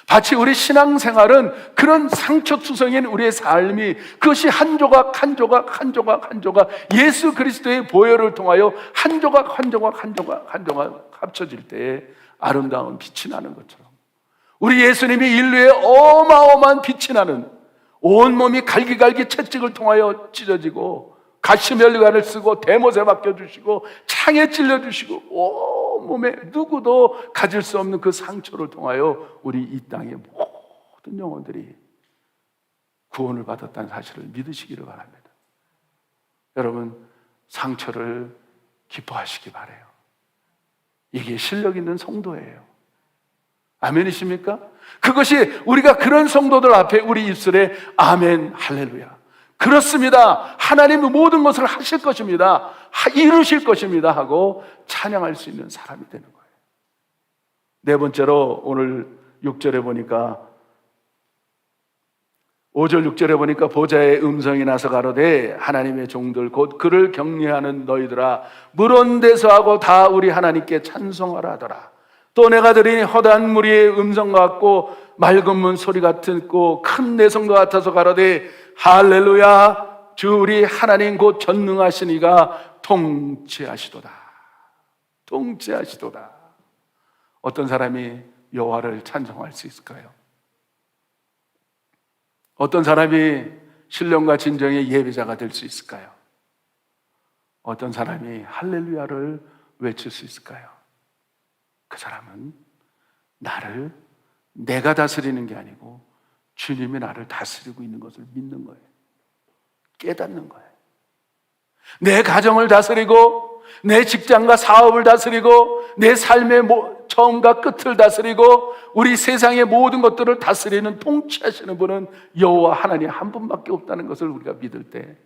마치 우리 신앙생활은 그런 상처투성인 우리의 삶이 그것이 한 조각 예수 그리스도의 보혈을 통하여 한 조각 합쳐질 때에 아름다운 빛이 나는 것처럼 우리 예수님이 인류에 어마어마한 빛이 나는 온몸이 갈기갈기 채찍을 통하여 찢어지고 가시면류관을 쓰고 대못에 박혀주시고 창에 찔러주시고 온몸에 누구도 가질 수 없는 그 상처를 통하여 우리 이 땅의 모든 영혼들이 구원을 받았다는 사실을 믿으시기를 바랍니다. 여러분 상처를 기뻐하시기 바라요. 이게 실력 있는 성도예요. 아멘이십니까? 그것이 우리가 그런 성도들 앞에 우리 입술에 아멘 할렐루야 그렇습니다. 하나님은 모든 것을 하실 것입니다. 이루실 것입니다. 하고 찬양할 수 있는 사람이 되는 거예요. 네 번째로 오늘 6절에 보니까 5절 6절에 보니까 보좌의 음성이 나서 가로되 하나님의 종들 곧 그를 경외하는 너희들아 물온 데서 하고 다 우리 하나님께 찬송하라 하더라. 또 내가 들으니 허다한 무리의 음성 같고 맑은 문 소리 같고 큰 내성과 같아서 가로되 할렐루야 주 우리 하나님 곧 전능하신 이가 통치하시도다. 통치하시도다. 어떤 사람이 여호와를 찬송할 수 있을까요? 어떤 사람이 신령과 진정의 예배자가 될 수 있을까요? 어떤 사람이 할렐루야를 외칠 수 있을까요? 그 사람은 나를 내가 다스리는 게 아니고 주님이 나를 다스리고 있는 것을 믿는 거예요. 깨닫는 거예요. 내 가정을 다스리고 내 직장과 사업을 다스리고 내 삶의 처음과 끝을 다스리고 우리 세상의 모든 것들을 다스리는 통치하시는 분은 여호와 하나님 한 분밖에 없다는 것을 우리가 믿을 때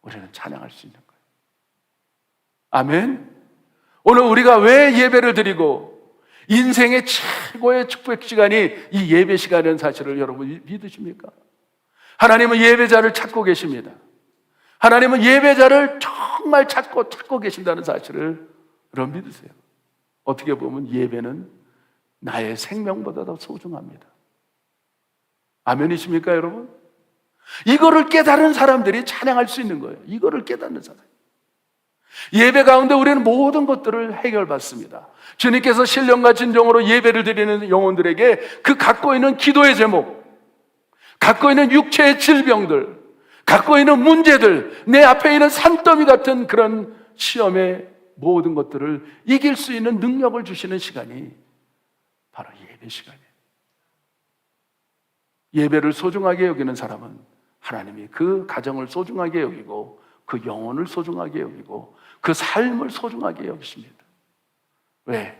우리는 찬양할 수 있는 거예요. 아멘. 오늘 우리가 왜 예배를 드리고 인생의 최고의 축복 시간이 이 예배 시간이라는 사실을 여러분 믿으십니까? 하나님은 예배자를 찾고 계십니다. 하나님은 예배자를 정말 찾고 계신다는 사실을 여러분 믿으세요. 어떻게 보면 예배는 나의 생명보다 더 소중합니다. 아멘이십니까 여러분? 이거를 깨달은 사람들이 찬양할 수 있는 거예요. 이거를 깨닫는 사람. 예배 가운데 우리는 모든 것들을 해결받습니다. 주님께서 신령과 진정으로 예배를 드리는 영혼들에게 그 갖고 있는 기도의 제목, 갖고 있는 육체의 질병들, 갖고 있는 문제들, 내 앞에 있는 산더미 같은 그런 시험의 모든 것들을 이길 수 있는 능력을 주시는 시간이 바로 예배 시간이에요. 예배를 소중하게 여기는 사람은 하나님이 그 가정을 소중하게 여기고 그 영혼을 소중하게 여기고 그 삶을 소중하게 여기십니다. 왜?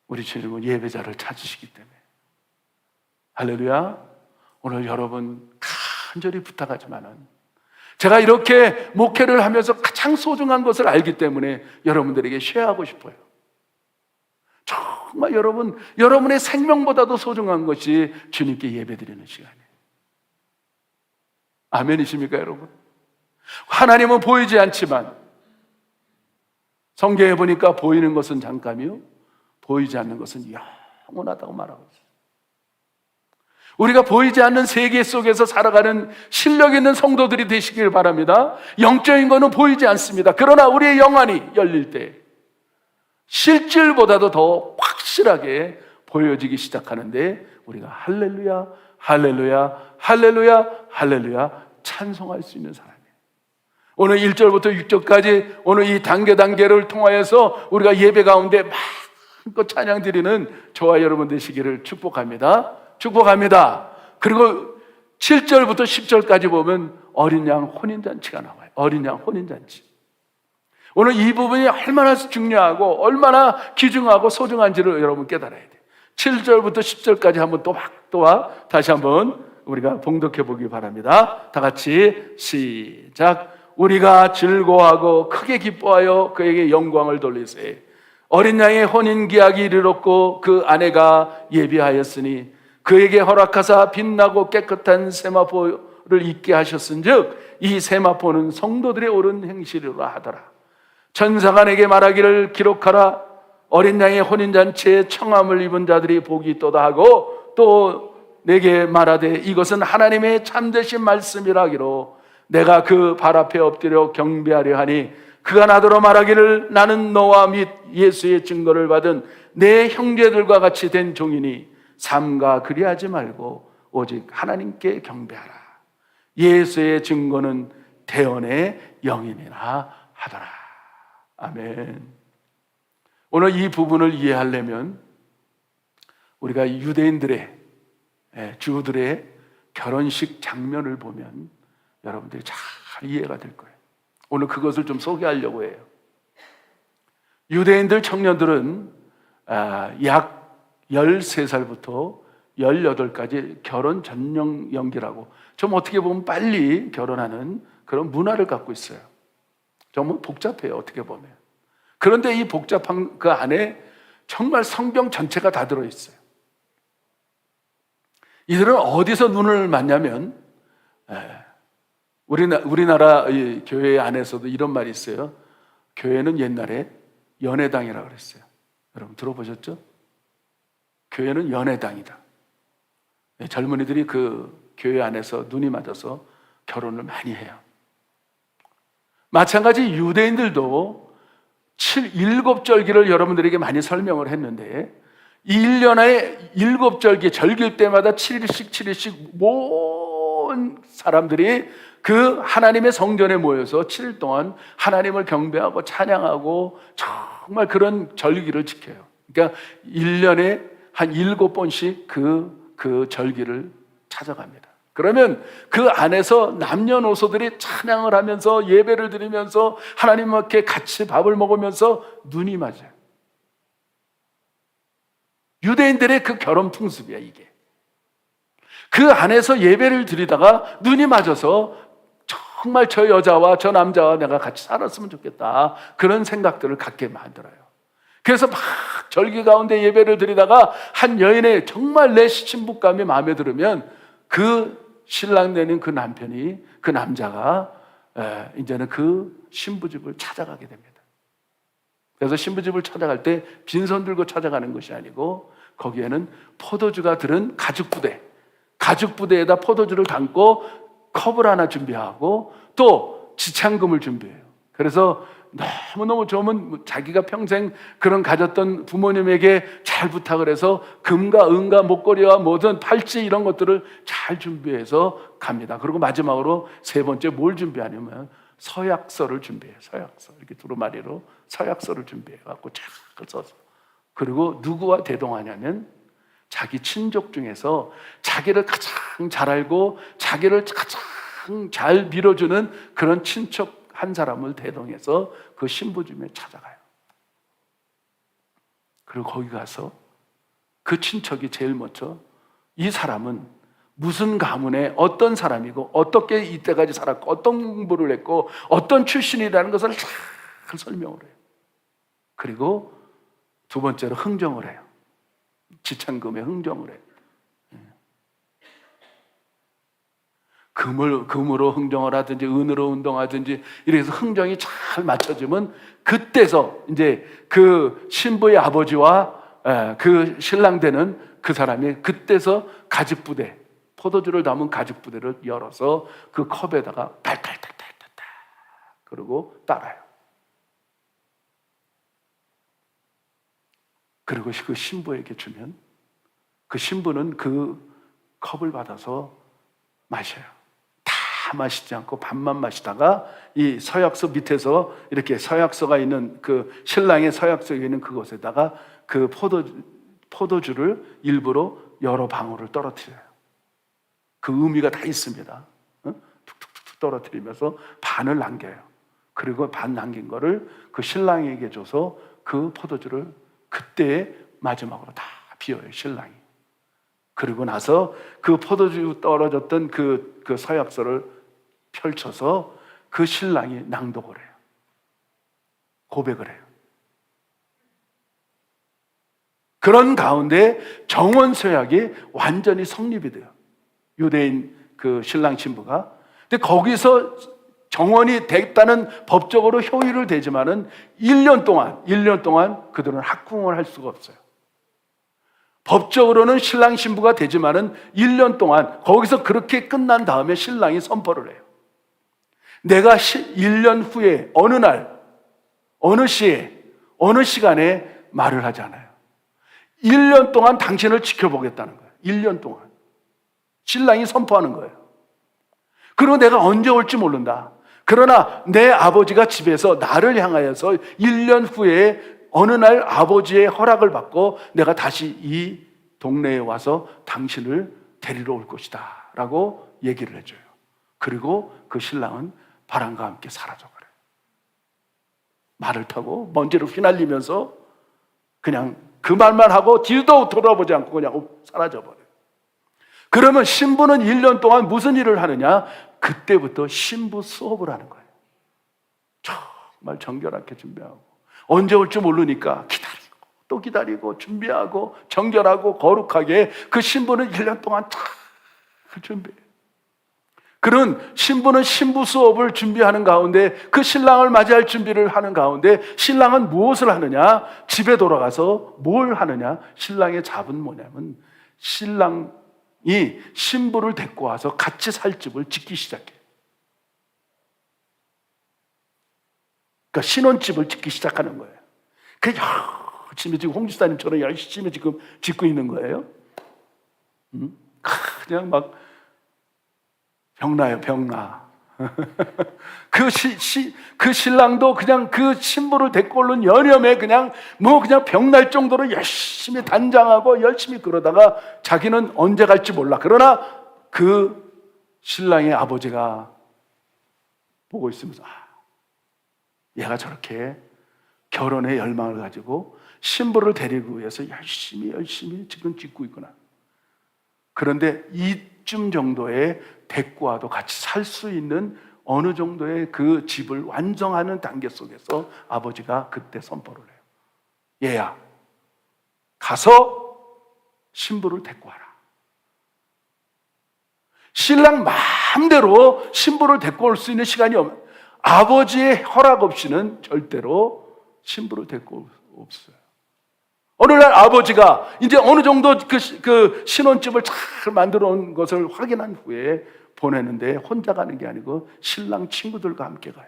우리 주님은 예배자를 찾으시기 때문에. 할렐루야. 오늘 여러분 간절히 부탁하지만은 제가 이렇게 목회를 하면서 가장 소중한 것을 알기 때문에 여러분들에게 쉐어하고 싶어요. 정말 여러분의 생명보다도 소중한 것이 주님께 예배드리는 시간이에요. 아멘이십니까, 여러분? 하나님은 보이지 않지만 성경에 보니까 보이는 것은 잠깐이요, 보이지 않는 것은 영원하다고 말하고 있어요. 우리가 보이지 않는 세계 속에서 살아가는 실력 있는 성도들이 되시길 바랍니다. 영적인 것은 보이지 않습니다. 그러나 우리의 영안이 열릴 때 실질보다도 더 확실하게 보여지기 시작하는데 우리가 할렐루야, 할렐루야, 할렐루야, 할렐루야 찬송할 수 있는 사람이에요. 오늘 1절부터 6절까지 오늘 이 단계를 통하여서 우리가 예배 가운데 마음껏 찬양 드리는 저와 여러분 되시기를 축복합니다. 축복합니다. 그리고 7절부터 10절까지 보면 어린 양 혼인잔치가 나와요. 어린 양 혼인잔치. 오늘 이 부분이 얼마나 중요하고 얼마나 귀중하고 소중한지를 여러분 깨달아야 돼요. 7절부터 10절까지 한번 다시 한번 우리가 봉독해 보기 바랍니다. 다 같이 시작. 우리가 즐거워하고 크게 기뻐하여 그에게 영광을 돌리세. 어린 양의 혼인 기약이 이르렀고 그 아내가 예비하였으니 그에게 허락하사 빛나고 깨끗한 세마포를 입게 하셨은즉 이 세마포는 성도들의 옳은 행실이라 하더라. 천사가 내게 말하기를 기록하라. 어린 양의 혼인잔치에 청함을 입은 자들이 복이 있도다 하고 또 내게 말하되 이것은 하나님의 참되신 말씀이라 하기로 내가 그 발 앞에 엎드려 경배하려 하니 그가 나더러 말하기를 나는 너와 및 예수의 증거를 받은 내 형제들과 같이 된 종이니 삼가 그리하지 말고 오직 하나님께 경배하라. 예수의 증거는 대언의 영이니라 하더라. 아멘. 오늘 이 부분을 이해하려면 우리가 유대인들의 주들의 결혼식 장면을 보면 여러분들이 잘 이해가 될 거예요. 오늘 그것을 좀 소개하려고 해요. 유대인들 청년들은 약 13살부터 18까지 결혼 전용 연기라고 좀 어떻게 보면 빨리 결혼하는 그런 문화를 갖고 있어요. 정말 복잡해요, 어떻게 보면. 그런데 이 복잡한 그 안에 정말 성경 전체가 다 들어있어요. 이들은 어디서 눈을 맞냐면 우리나라 교회 안에서도 이런 말이 있어요. 교회는 옛날에 연애당이라고 그랬어요. 여러분 들어보셨죠? 교회는 연애당이다. 젊은이들이 그 교회 안에서 눈이 맞아서 결혼을 많이 해요. 마찬가지 유대인들도 7절기를 여러분들에게 많이 설명을 했는데 1년에 7절기 절기일 때마다 7일씩 모든 사람들이 그 하나님의 성전에 모여서 7일 동안 하나님을 경배하고 찬양하고 정말 그런 절기를 지켜요. 그러니까 1년에 한 7번씩 그 절기를 찾아갑니다. 그러면 그 안에서 남녀노소들이 찬양을 하면서 예배를 드리면서 하나님께 같이 밥을 먹으면서 눈이 맞아요. 유대인들의 그 결혼 풍습이야, 이게. 그 안에서 예배를 드리다가 눈이 맞아서 정말 저 여자와 저 남자와 내가 같이 살았으면 좋겠다. 그런 생각들을 갖게 만들어요. 그래서 막 절기 가운데 예배를 드리다가 한 여인의 정말 내 신부감이 마음에 들으면 그 신랑 되는 그 남편이, 그 남자가 이제는 그 신부집을 찾아가게 됩니다. 그래서 신부집을 찾아갈 때 빈손 들고 찾아가는 것이 아니고 거기에는 포도주가 들은 가죽부대에다 포도주를 담고 컵을 하나 준비하고 또 지창금을 준비해요. 그래서 너무너무 좋으면 자기가 평생 그런 가졌던 부모님에게 잘 부탁을 해서 금과 은과 목걸이와 모든 팔찌 이런 것들을 잘 준비해서 갑니다. 그리고 마지막으로 세 번째 뭘 준비하냐면 서약서를 준비해요. 서약서. 이렇게 두루마리로 서약서를 준비해갖고 쫙 써서. 그리고 누구와 대동하냐면 자기 친족 중에서 자기를 가장 잘 알고 자기를 가장 잘 밀어주는 그런 친척 한 사람을 대동해서 그 신부집에 찾아가요. 그리고 거기 가서 그 친척이 제일 먼저 이 사람은 무슨 가문에 어떤 사람이고 어떻게 이때까지 살았고 어떤 공부를 했고 어떤 출신이라는 것을 잘 설명을 해요. 그리고 두 번째로 흥정을 해요. 지참금에 흥정을 해요. 금으로 흥정을 하든지 은으로 흥정하든지 이렇게 해서 흥정이 잘 맞춰지면 그때서 이제 그 신부의 아버지와 그 신랑 되는 그 사람이 그때서 가죽부대, 포도주를 담은 가죽부대를 열어서 그 컵에다가 달달달달달달 그리고 따라요. 그리고 그 신부에게 주면 그 신부는 그 컵을 받아서 마셔요. 다 마시지 않고 반만 마시다가 이 서약서 밑에서 이렇게 서약서가 있는 그 신랑의 서약서에 있는 그곳에다가 그 포도주를 일부러 여러 방울을 떨어뜨려요. 그 의미가 다 있습니다. 툭툭툭 떨어뜨리면서 반을 남겨요. 그리고 반 남긴 거를 그 신랑에게 줘서 그 포도주를 그때의 마지막으로 다 비워요, 신랑이. 그리고 나서 그 포도주 떨어졌던 그 서약서를 펼쳐서 그 신랑이 낭독을 해요. 고백을 해요. 그런 가운데 정원서약이 완전히 성립이 돼요. 유대인 그 신랑 신부가. 근데 거기서 정원이 됐다는 법적으로 효율을 되지만은 1년 동안 그들은 학궁을 할 수가 없어요. 법적으로는 신랑 신부가 되지만은 1년 동안 거기서 그렇게 끝난 다음에 신랑이 선포를 해요. 내가 1년 후에 어느 날, 어느 시에, 어느 시간에 말을 하지 않아요. 1년 동안 당신을 지켜보겠다는 거예요. 1년 동안. 신랑이 선포하는 거예요. 그리고 내가 언제 올지 모른다. 그러나 내 아버지가 집에서 나를 향하여서 1년 후에 어느 날 아버지의 허락을 받고 내가 다시 이 동네에 와서 당신을 데리러 올 것이다 라고 얘기를 해줘요. 그리고 그 신랑은 바람과 함께 사라져버려요. 말을 타고 먼지로 휘날리면서 그냥 그 말만 하고 뒤도 돌아보지 않고 그냥 사라져버려요. 그러면 신부는 1년 동안 무슨 일을 하느냐? 그때부터 신부 수업을 하는 거예요. 정말 정결하게 준비하고 언제 올지 모르니까 기다리고 또 기다리고 준비하고 정결하고 거룩하게 그 신부는 1년 동안 잘 준비해요. 그런 신부는 신부 수업을 준비하는 가운데 그 신랑을 맞이할 준비를 하는 가운데 신랑은 무엇을 하느냐? 집에 돌아가서 뭘 하느냐? 신랑의 잡은 뭐냐면 신랑이 신부를 데리고 와서 같이 살 집을 짓기 시작해요. 그러니까 신혼집을 짓기 시작하는 거예요. 그 열심히 지금 홍 지사님처럼 열심히 지금 짓고 있는 거예요. 그냥 막 병나요, 병나. 그 신랑도 그냥 그 신부를 데리고 오는 여념에 그냥 병날 정도로 열심히 단장하고 열심히 그러다가 자기는 언제 갈지 몰라. 그러나 그 신랑의 아버지가 보고 있으면서 얘가 저렇게 결혼의 열망을 가지고 신부를 데리기 위해서 열심히 지금 짓고 있구나. 그런데 이쯤 정도의 대꾸와도 같이 살 수 있는 어느 정도의 그 집을 완성하는 단계 속에서 아버지가 그때 선포를 해요. 얘야, 가서 신부를 데리고 와라. 신랑 마음대로 신부를 데리고 올 수 있는 시간이 아버지의 허락 없이는 절대로 신부를 데리고 올 수 없어요. 어느 날 아버지가 이제 어느 정도 그 신혼집을 잘 만들어 온 것을 확인한 후에 보내는데 혼자 가는 게 아니고 신랑 친구들과 함께 가요.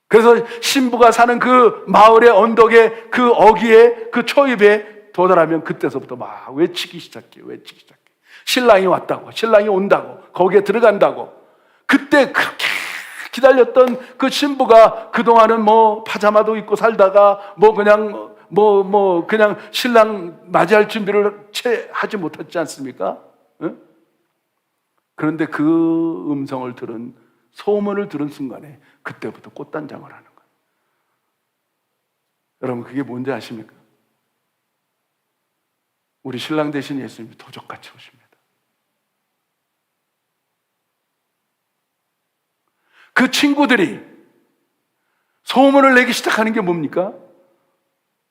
그래서 신부가 사는 그 마을의 언덕에 그 어귀에 그 초입에 도달하면 그때서부터 막 외치기 시작해요. 신랑이 왔다고, 신랑이 온다고, 거기에 들어간다고. 그때 그렇게 기다렸던 그 신부가 그동안은 뭐 파자마도 입고 살다가 뭐 그냥 신랑 맞이할 준비를 채 하지 못했지 않습니까? 응? 그런데 그 음성을 들은, 소문을 들은 순간에 그때부터 꽃단장을 하는 거예요. 여러분, 그게 뭔지 아십니까? 우리 신랑 되신 예수님이 도적같이 오십니다. 그 친구들이 소문을 내기 시작하는 게 뭡니까?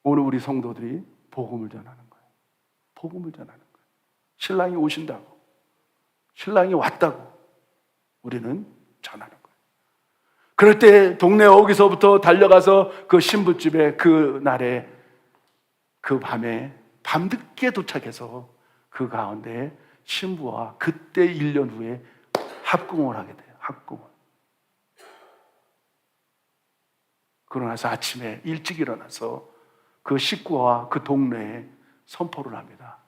오늘 우리 성도들이 복음을 전하는 거예요. 복음을 전하는 거예요. 신랑이 오신다고, 신랑이 왔다고 우리는 전하는 거예요. 그럴 때 동네 어귀서부터 달려가서 그 신부집에 그 날에, 그 밤에 밤늦게 도착해서 그 가운데 신부와 그때 1년 후에 합궁을 하게 돼요. 합궁을. 그러고 나서 아침에 일찍 일어나서 그 식구와 그 동네에 선포를 합니다.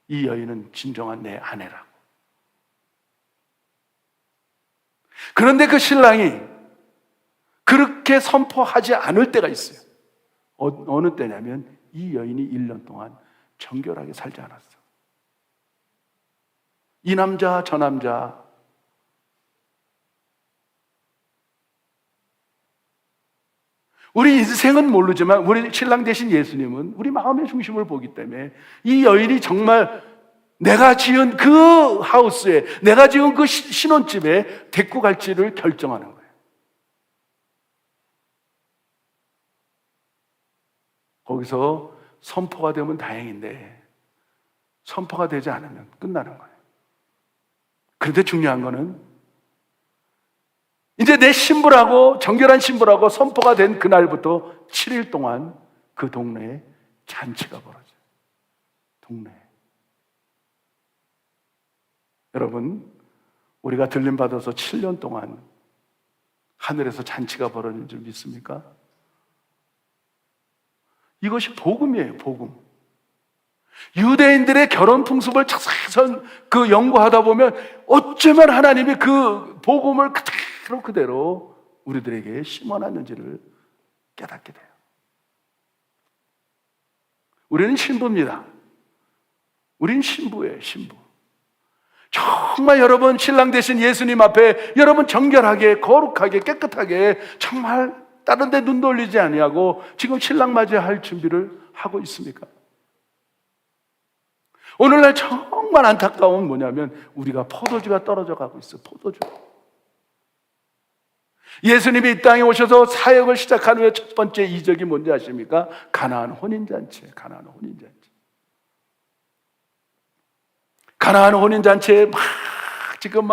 이 여인은 진정한 내 아내라고. 그런데 그 신랑이 그렇게 선포하지 않을 때가 있어요. 어느 때냐면 이 여인이 1년 동안 정결하게 살지 않았어. 이 남자 저 남자, 우리 인생은 모르지만 우리 신랑 되신 예수님은 우리 마음의 중심을 보기 때문에 이 여인이 정말 내가 지은 그 하우스에, 내가 지은 그 신혼집에 데리고 갈지를 결정하는 거예요. 거기서 선포가 되면 다행인데 선포가 되지 않으면 끝나는 거예요. 그런데 중요한 거는 이제 내 신부라고, 정결한 신부라고 선포가 된 그날부터 7일 동안 그 동네에 잔치가 벌어져요. 동네에. 여러분, 우리가 들림받아서 7년 동안 하늘에서 잔치가 벌어진 줄 믿습니까? 이것이 복음이에요, 복음. 유대인들의 결혼 풍습을 자세히 그 연구하다 보면 어쩌면 하나님이 그 복음을 그대로 우리들에게 심어놨는지를 깨닫게 돼요. 우리는 신부입니다. 우린 신부예요, 신부. 정말 여러분 신랑 되신 예수님 앞에 여러분 정결하게, 거룩하게, 깨끗하게 정말 다른 데 눈 돌리지 아니하고 지금 신랑 맞이할 준비를 하고 있습니까? 오늘날 정말 안타까운 뭐냐면 우리가 포도주가 떨어져 가고 있어요. 포도주. 예수님이 이 땅에 오셔서 사역을 시작한 후에 첫 번째 이적이 뭔지 아십니까? 가나안 혼인잔치예요. 가나안 혼인잔치. 가나안 혼인잔치에 막 지금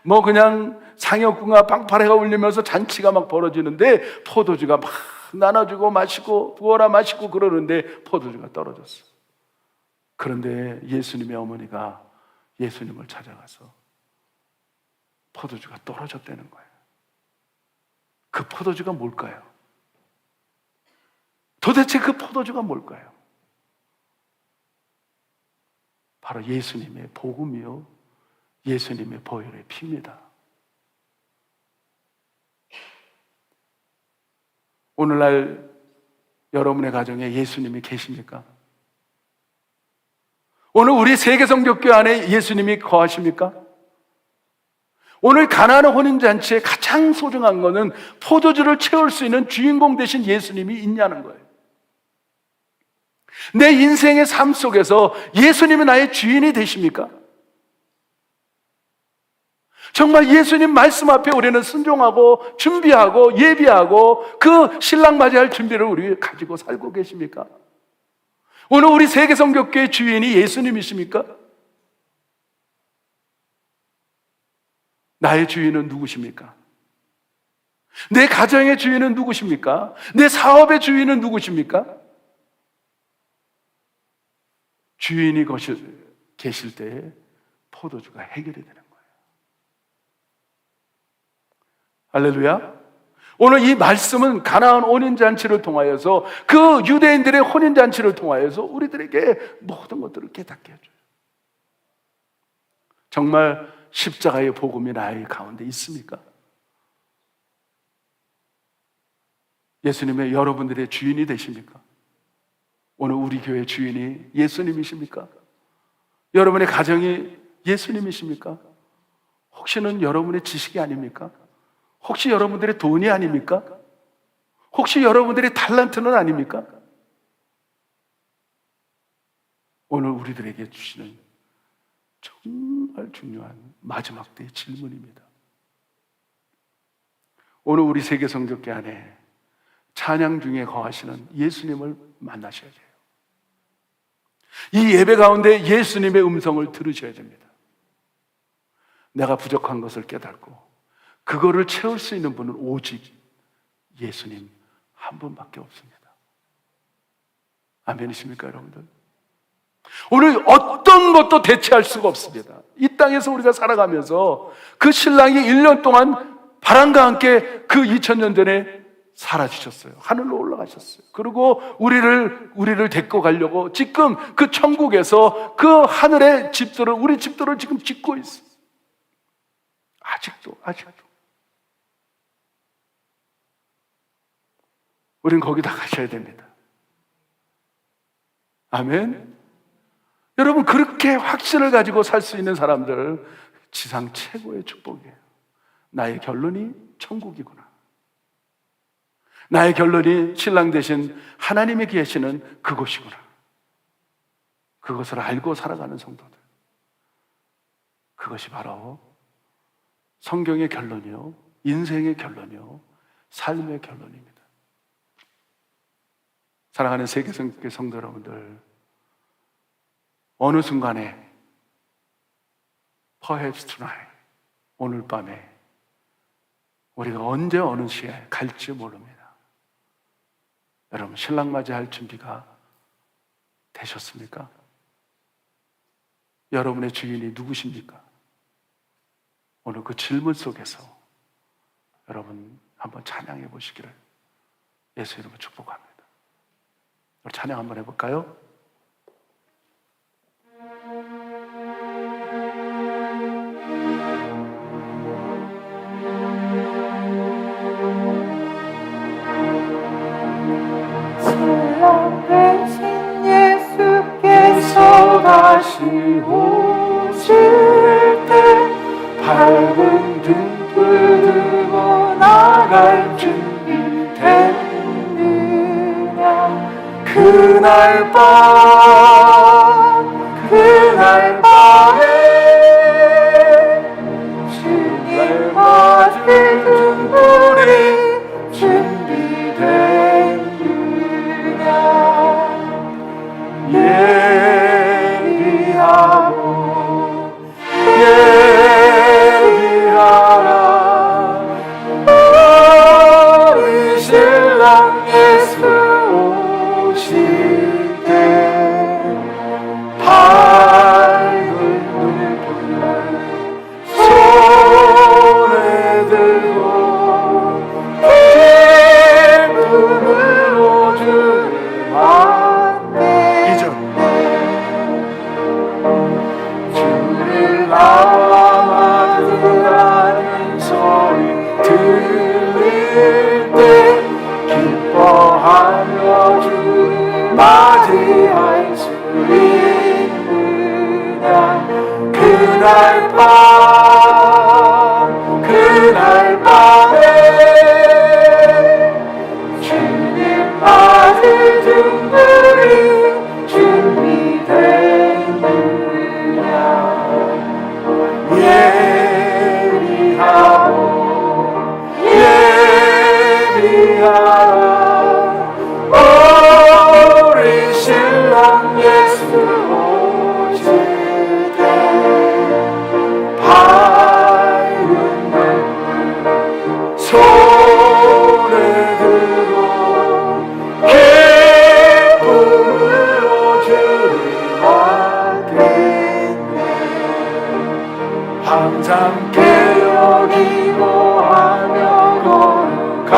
뭐 그냥 상여궁과 방파레가 울리면서 잔치가 막 벌어지는데 포도주가 막 나눠주고 마시고 부어라 마시고 그러는데 포도주가 떨어졌어. 그런데 예수님의 어머니가 예수님을 찾아가서 포도주가 떨어졌다는 거예요. 그 포도주가 뭘까요? 도대체 그 포도주가 뭘까요? 바로 예수님의 복음이요, 예수님의 보혈의 피입니다. 오늘날 여러분의 가정에 예수님이 계십니까? 오늘 우리 세계성교회 안에 예수님이 거하십니까? 오늘 가나안 혼인잔치에 가장 소중한 것은 포도주를 채울 수 있는 주인공 되신 예수님이 있냐는 거예요. 내 인생의 삶 속에서 예수님이 나의 주인이 되십니까? 정말 예수님 말씀 앞에 우리는 순종하고 준비하고 예비하고 그 신랑 맞이할 준비를 우리 가지고 살고 계십니까? 오늘 우리 세계성교회 주인이 예수님이십니까? 나의 주인은 누구십니까? 내 가정의 주인은 누구십니까? 내 사업의 주인은 누구십니까? 주인이 계실 때에 포도주가 해결이 되는 거예요. 할렐루야. 오늘 이 말씀은 가나안 혼인잔치를 통하여서 그 유대인들의 혼인잔치를 통하여서 우리들에게 모든 것들을 깨닫게 해줘요. 정말 십자가의 복음이 나의 가운데 있습니까? 예수님의 여러분들의 주인이 되십니까? 오늘 우리 교회 주인이 예수님이십니까? 여러분의 가정이 예수님이십니까? 혹시는 여러분의 지식이 아닙니까? 혹시 여러분들의 돈이 아닙니까? 혹시 여러분들의 탤런트는 아닙니까? 오늘 우리들에게 주시는 정말 중요한 마지막 때의 질문입니다. 오늘 우리 세계성적계 안에 찬양 중에 거하시는 예수님을 만나셔야 돼요. 이 예배 가운데 예수님의 음성을 들으셔야 됩니다. 내가 부족한 것을 깨닫고 그거를 채울 수 있는 분은 오직 예수님 한 분밖에 없습니다. 아멘이십니까, 여러분들? 오늘 어떤 것도 대체할 수가 없습니다. 이 땅에서 우리가 살아가면서 그 신랑이 1년 동안 바람과 함께 그 2000년 전에 사라지셨어요. 하늘로 올라가셨어요. 그리고 우리를 데리고 가려고 지금 그 천국에서 그 하늘의 집들을, 우리 집들을 지금 짓고 있어요. 아직도. 우린 거기다 가셔야 됩니다. 아멘. 여러분, 그렇게 확신을 가지고 살 수 있는 사람들, 지상 최고의 축복이에요. 나의 결론이 천국이구나. 나의 결론이 신랑 되신 하나님이 계시는 그곳이구나. 그것을 알고 살아가는 성도들, 그것이 바로 성경의 결론이요, 인생의 결론이요, 삶의 결론입니다. 사랑하는 세계성교회 성도 여러분들, 어느 순간에 perhaps tonight, 오늘 밤에 우리가 언제 어느 시에 갈지 모릅니다. 여러분, 신랑 맞이할 준비가 되셨습니까? 여러분의 주인이 누구십니까? 오늘 그 질문 속에서 여러분 한번 찬양해 보시기를 예수 이름으로 축복합니다. 우리 찬양 한번 해볼까요? 신랑 되신 예수께서 다시 오실 때 밝은 등불 들고 나갈 준비 됐느냐. 그날 밤에 주님 맞을 등불이 준비됐느냐. 예비하라. 우리 신랑 예수 오실 때 밝은 등불 손에 들고 기쁨으로 주를 만나. 주를 맞으라는 소리 들릴 때 기뻐하며 주를 맞이할 수 있느냐. 그날 밤에 주님 맞을 등불이 준비됐느냐. 예비하라. 우리 신랑 예수 오실 때 밝은 등불 손에 들고 기쁨으로 주를 맞겠네. 항상 깨어 기도하며 거룩한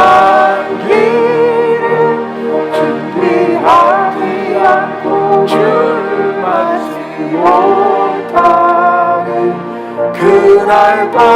길을 준비하지 않고 주를 맞지 못하는 그날 밤에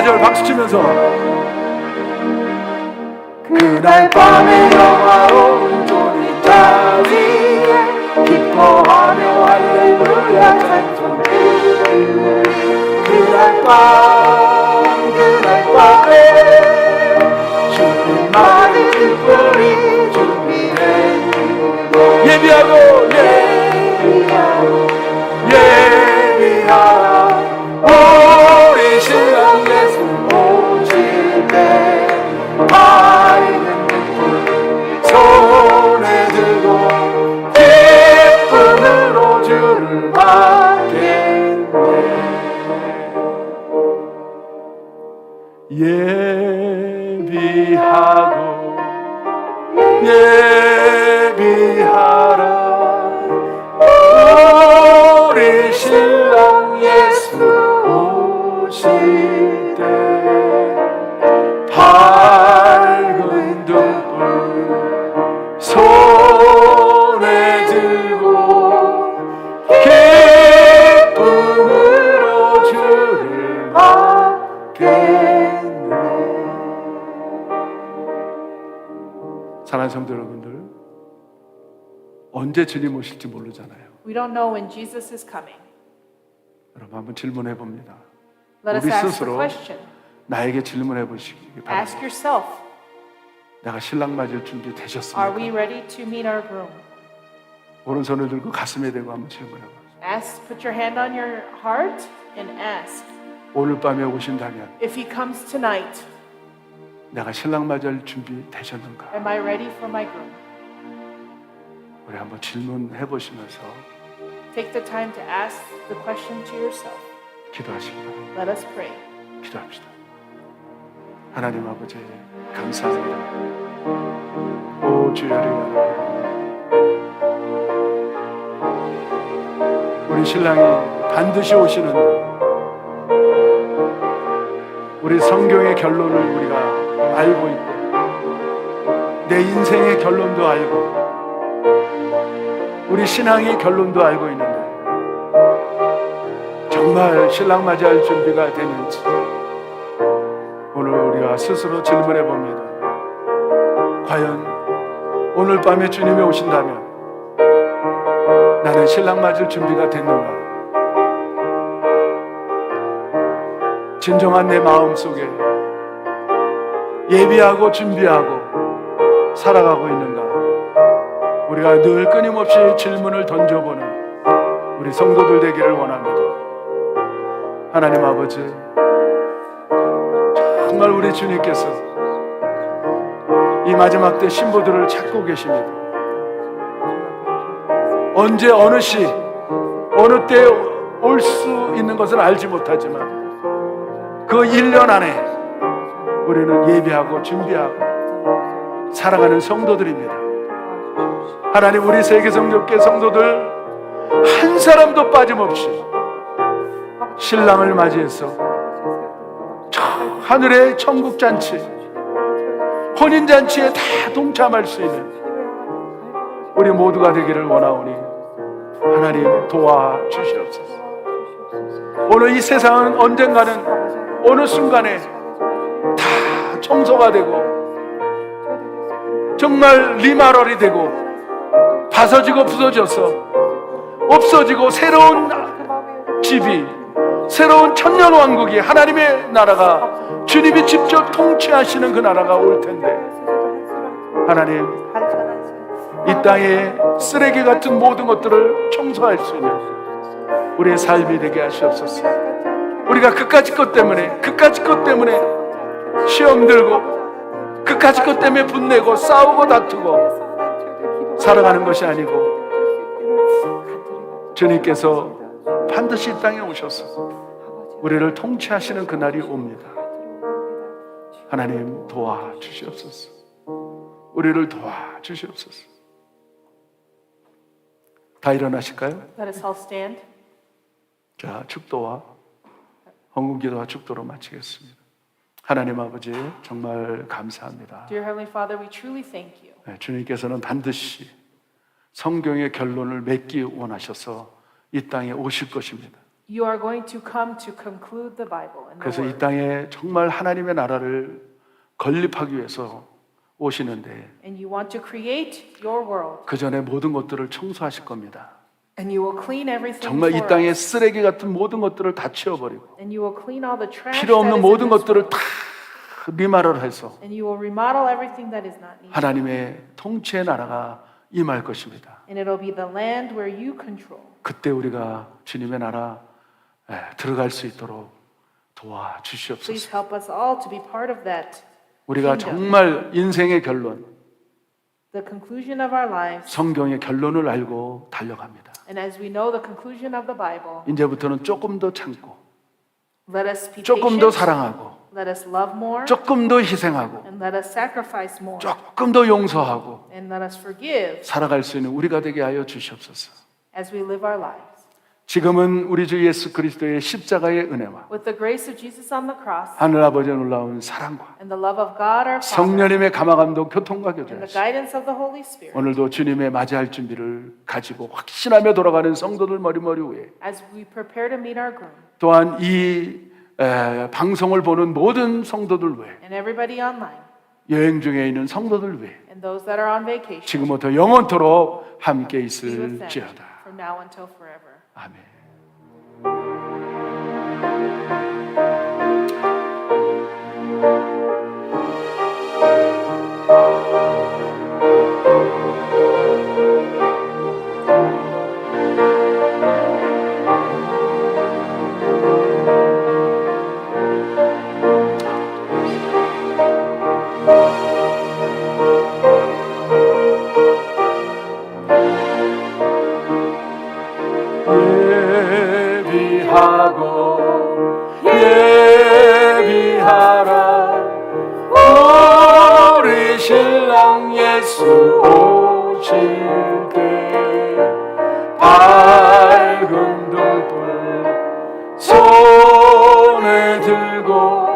4절 박수 치면서 그날 밤에 영화로운 존이 자 위에 기뻐하며 할렐루야 찬송해 그날 밤에 주님만의 특별히 준비된 예비하고 예비하라 우리 신랑 예수 오실 때 밝은 등불 손에 들고 기쁨으로 주를 맞겠네 예비하고 예비하라 우리 신랑 예수 오실 때 밝은 등불 손에 들고 기쁨으로 주를 맞겠네. 사랑하는 성도 여러분들, 언제 주님 오실지 모르잖아요. We don't know when Jesus is coming. 여러분 한번 질문해 봅니다. Let us 우리 ask the 스스로 question. 나에게 질문해 보시기 바랍니다. Ask yourself, 내가 신랑 맞을 준비 are 되셨습니까? we ready to meet our groom? 오른손을 들고 가슴에 대고 한번 질문해 보세요. Ask, put your hand on your heart and ask. 오늘 밤에 오신다면 If he comes tonight, 내가 신랑 맞을 준비 되셨는가? am I ready for my groom? 우리 한번 질문해 보시면서 Take the time to ask the question to yourself. 기도하시기 바랍니다. Let us pray. 기도합시다. 하나님 아버지 감사합니다. 오 주여 우리 신랑이 반드시 오시는데 우리 성경의 결론을 우리가 알고 있고 내 인생의 결론도 알고 우리 신앙의 결론도 알고 있는데 정말 신랑 맞이할 준비가 되는지 오늘 우리가 스스로 질문해 봅니다. 과연 오늘 밤에 주님이 오신다면 나는 신랑 맞을 준비가 됐는가? 진정한 내 마음 속에 예비하고 준비하고 살아가고 있는가? 우리가 늘 끊임없이 질문을 던져보는 우리 성도들 되기를 원합니다. 하나님 아버지, 정말 우리 주님께서 이 마지막 때 신부들을 찾고 계십니다. 언제 어느 시 어느 때 올 수 있는 것은 알지 못하지만 그 1년 안에 우리는 예비하고 준비하고 살아가는 성도들입니다. 하나님, 우리 세계성교회 성도들 한 사람도 빠짐없이 신랑을 맞이해서 하늘의 천국잔치, 혼인잔치에 다 동참할 수 있는 우리 모두가 되기를 원하오니 하나님 도와주시옵소서. 오늘 이 세상은 언젠가는 어느 순간에 다 청소가 되고 정말 리마럴이 되고 벗어지고 부서져서 없어지고 새로운 집이, 새로운 천년왕국이, 하나님의 나라가, 주님이 직접 통치하시는 그 나라가 올 텐데 하나님, 이 땅에 쓰레기 같은 모든 것들을 청소할 수 있는 우리의 삶이 되게 하시옵소서. 우리가 그까짓 것 때문에 시험 들고 그까짓 것 때문에 분내고 싸우고 다투고 살아가는 것이 아니고 주님께서 반드시 이 땅에 오셔서 우리를 통치하시는 그날이 옵니다. 하나님 도와주시옵소서. 우리를 도와주시옵소서. 다 일어나실까요? Let us all stand. 자, 축도와 헌금기도와 축도로 마치겠습니다. 하나님 아버지 정말 감사합니다. Dear Heavenly Father, we truly thank you. 네, 주님께서는 반드시 성경의 결론을 맺기 원하셔서 이 땅에 오실 것입니다. You are going to come to conclude the Bible. And the 그래서 이 Word. 땅에 정말 하나님의 나라를 건립하기 위해서 오시는데 And you want to create your world. 그 전에 모든 것들을 청소하실 겁니다. And you will clean everything 정말 이 for 땅에 us. 쓰레기 같은 모든 것들을 다 치워버리고 And you will clean all the trash 필요 that 없는 is 모든 in this 것들을 world. 다 리마를 해서 And you will remodel everything that is not needed. 하나님의 통치의 나라가 임할 것입니다. And it'll be the land where you control. 그때 우리가 주님의 나라 들어갈 수 있도록 Please 도와주시옵소서. help us all to be part of that. 우리가 kingdom. 정말 인생의 결론, The conclusion of our lives. 성경의 결론을 알고 달려갑니다. And as we know the conclusion of the Bible, 이제부터는 조금 더 참고, let us be 조금 더 patient. 사랑하고, Let us love more. 조금 더 희생하고, And let us sacrifice more. 조금 더 용서하고 And let us forgive 살아갈 수 있는 우리가 되게 하여 주시옵소서. as we live our lives. 지금은 우리 주 예수 그리스도의 십자가의 은혜와 With the grace of Jesus on the cross 하늘 아버지의 놀라운 사랑과 and the love of God our Father 성령님의 감화감동 교통과 and the 교제하시 guidance of the Holy Spirit, 오늘도 주님의 맞이할 준비를 가지고 확신하며 돌아가는 성도들 머리머리 위에 as we prepare to meet our groom 또한 이 방송을 보는 모든 성도들 위해 and everybody online 여행 중에 있는 성도들 위해 and those that are on vacation, 지금부터 영원토록 함께 be with them 있을지어다. from now until forever. 아멘. 예비하고 예비하라 우리 신랑 예수 오실 때 밝은 등불 손에 들고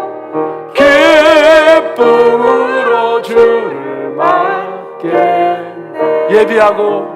기쁨으로 주를 맞게 예비하고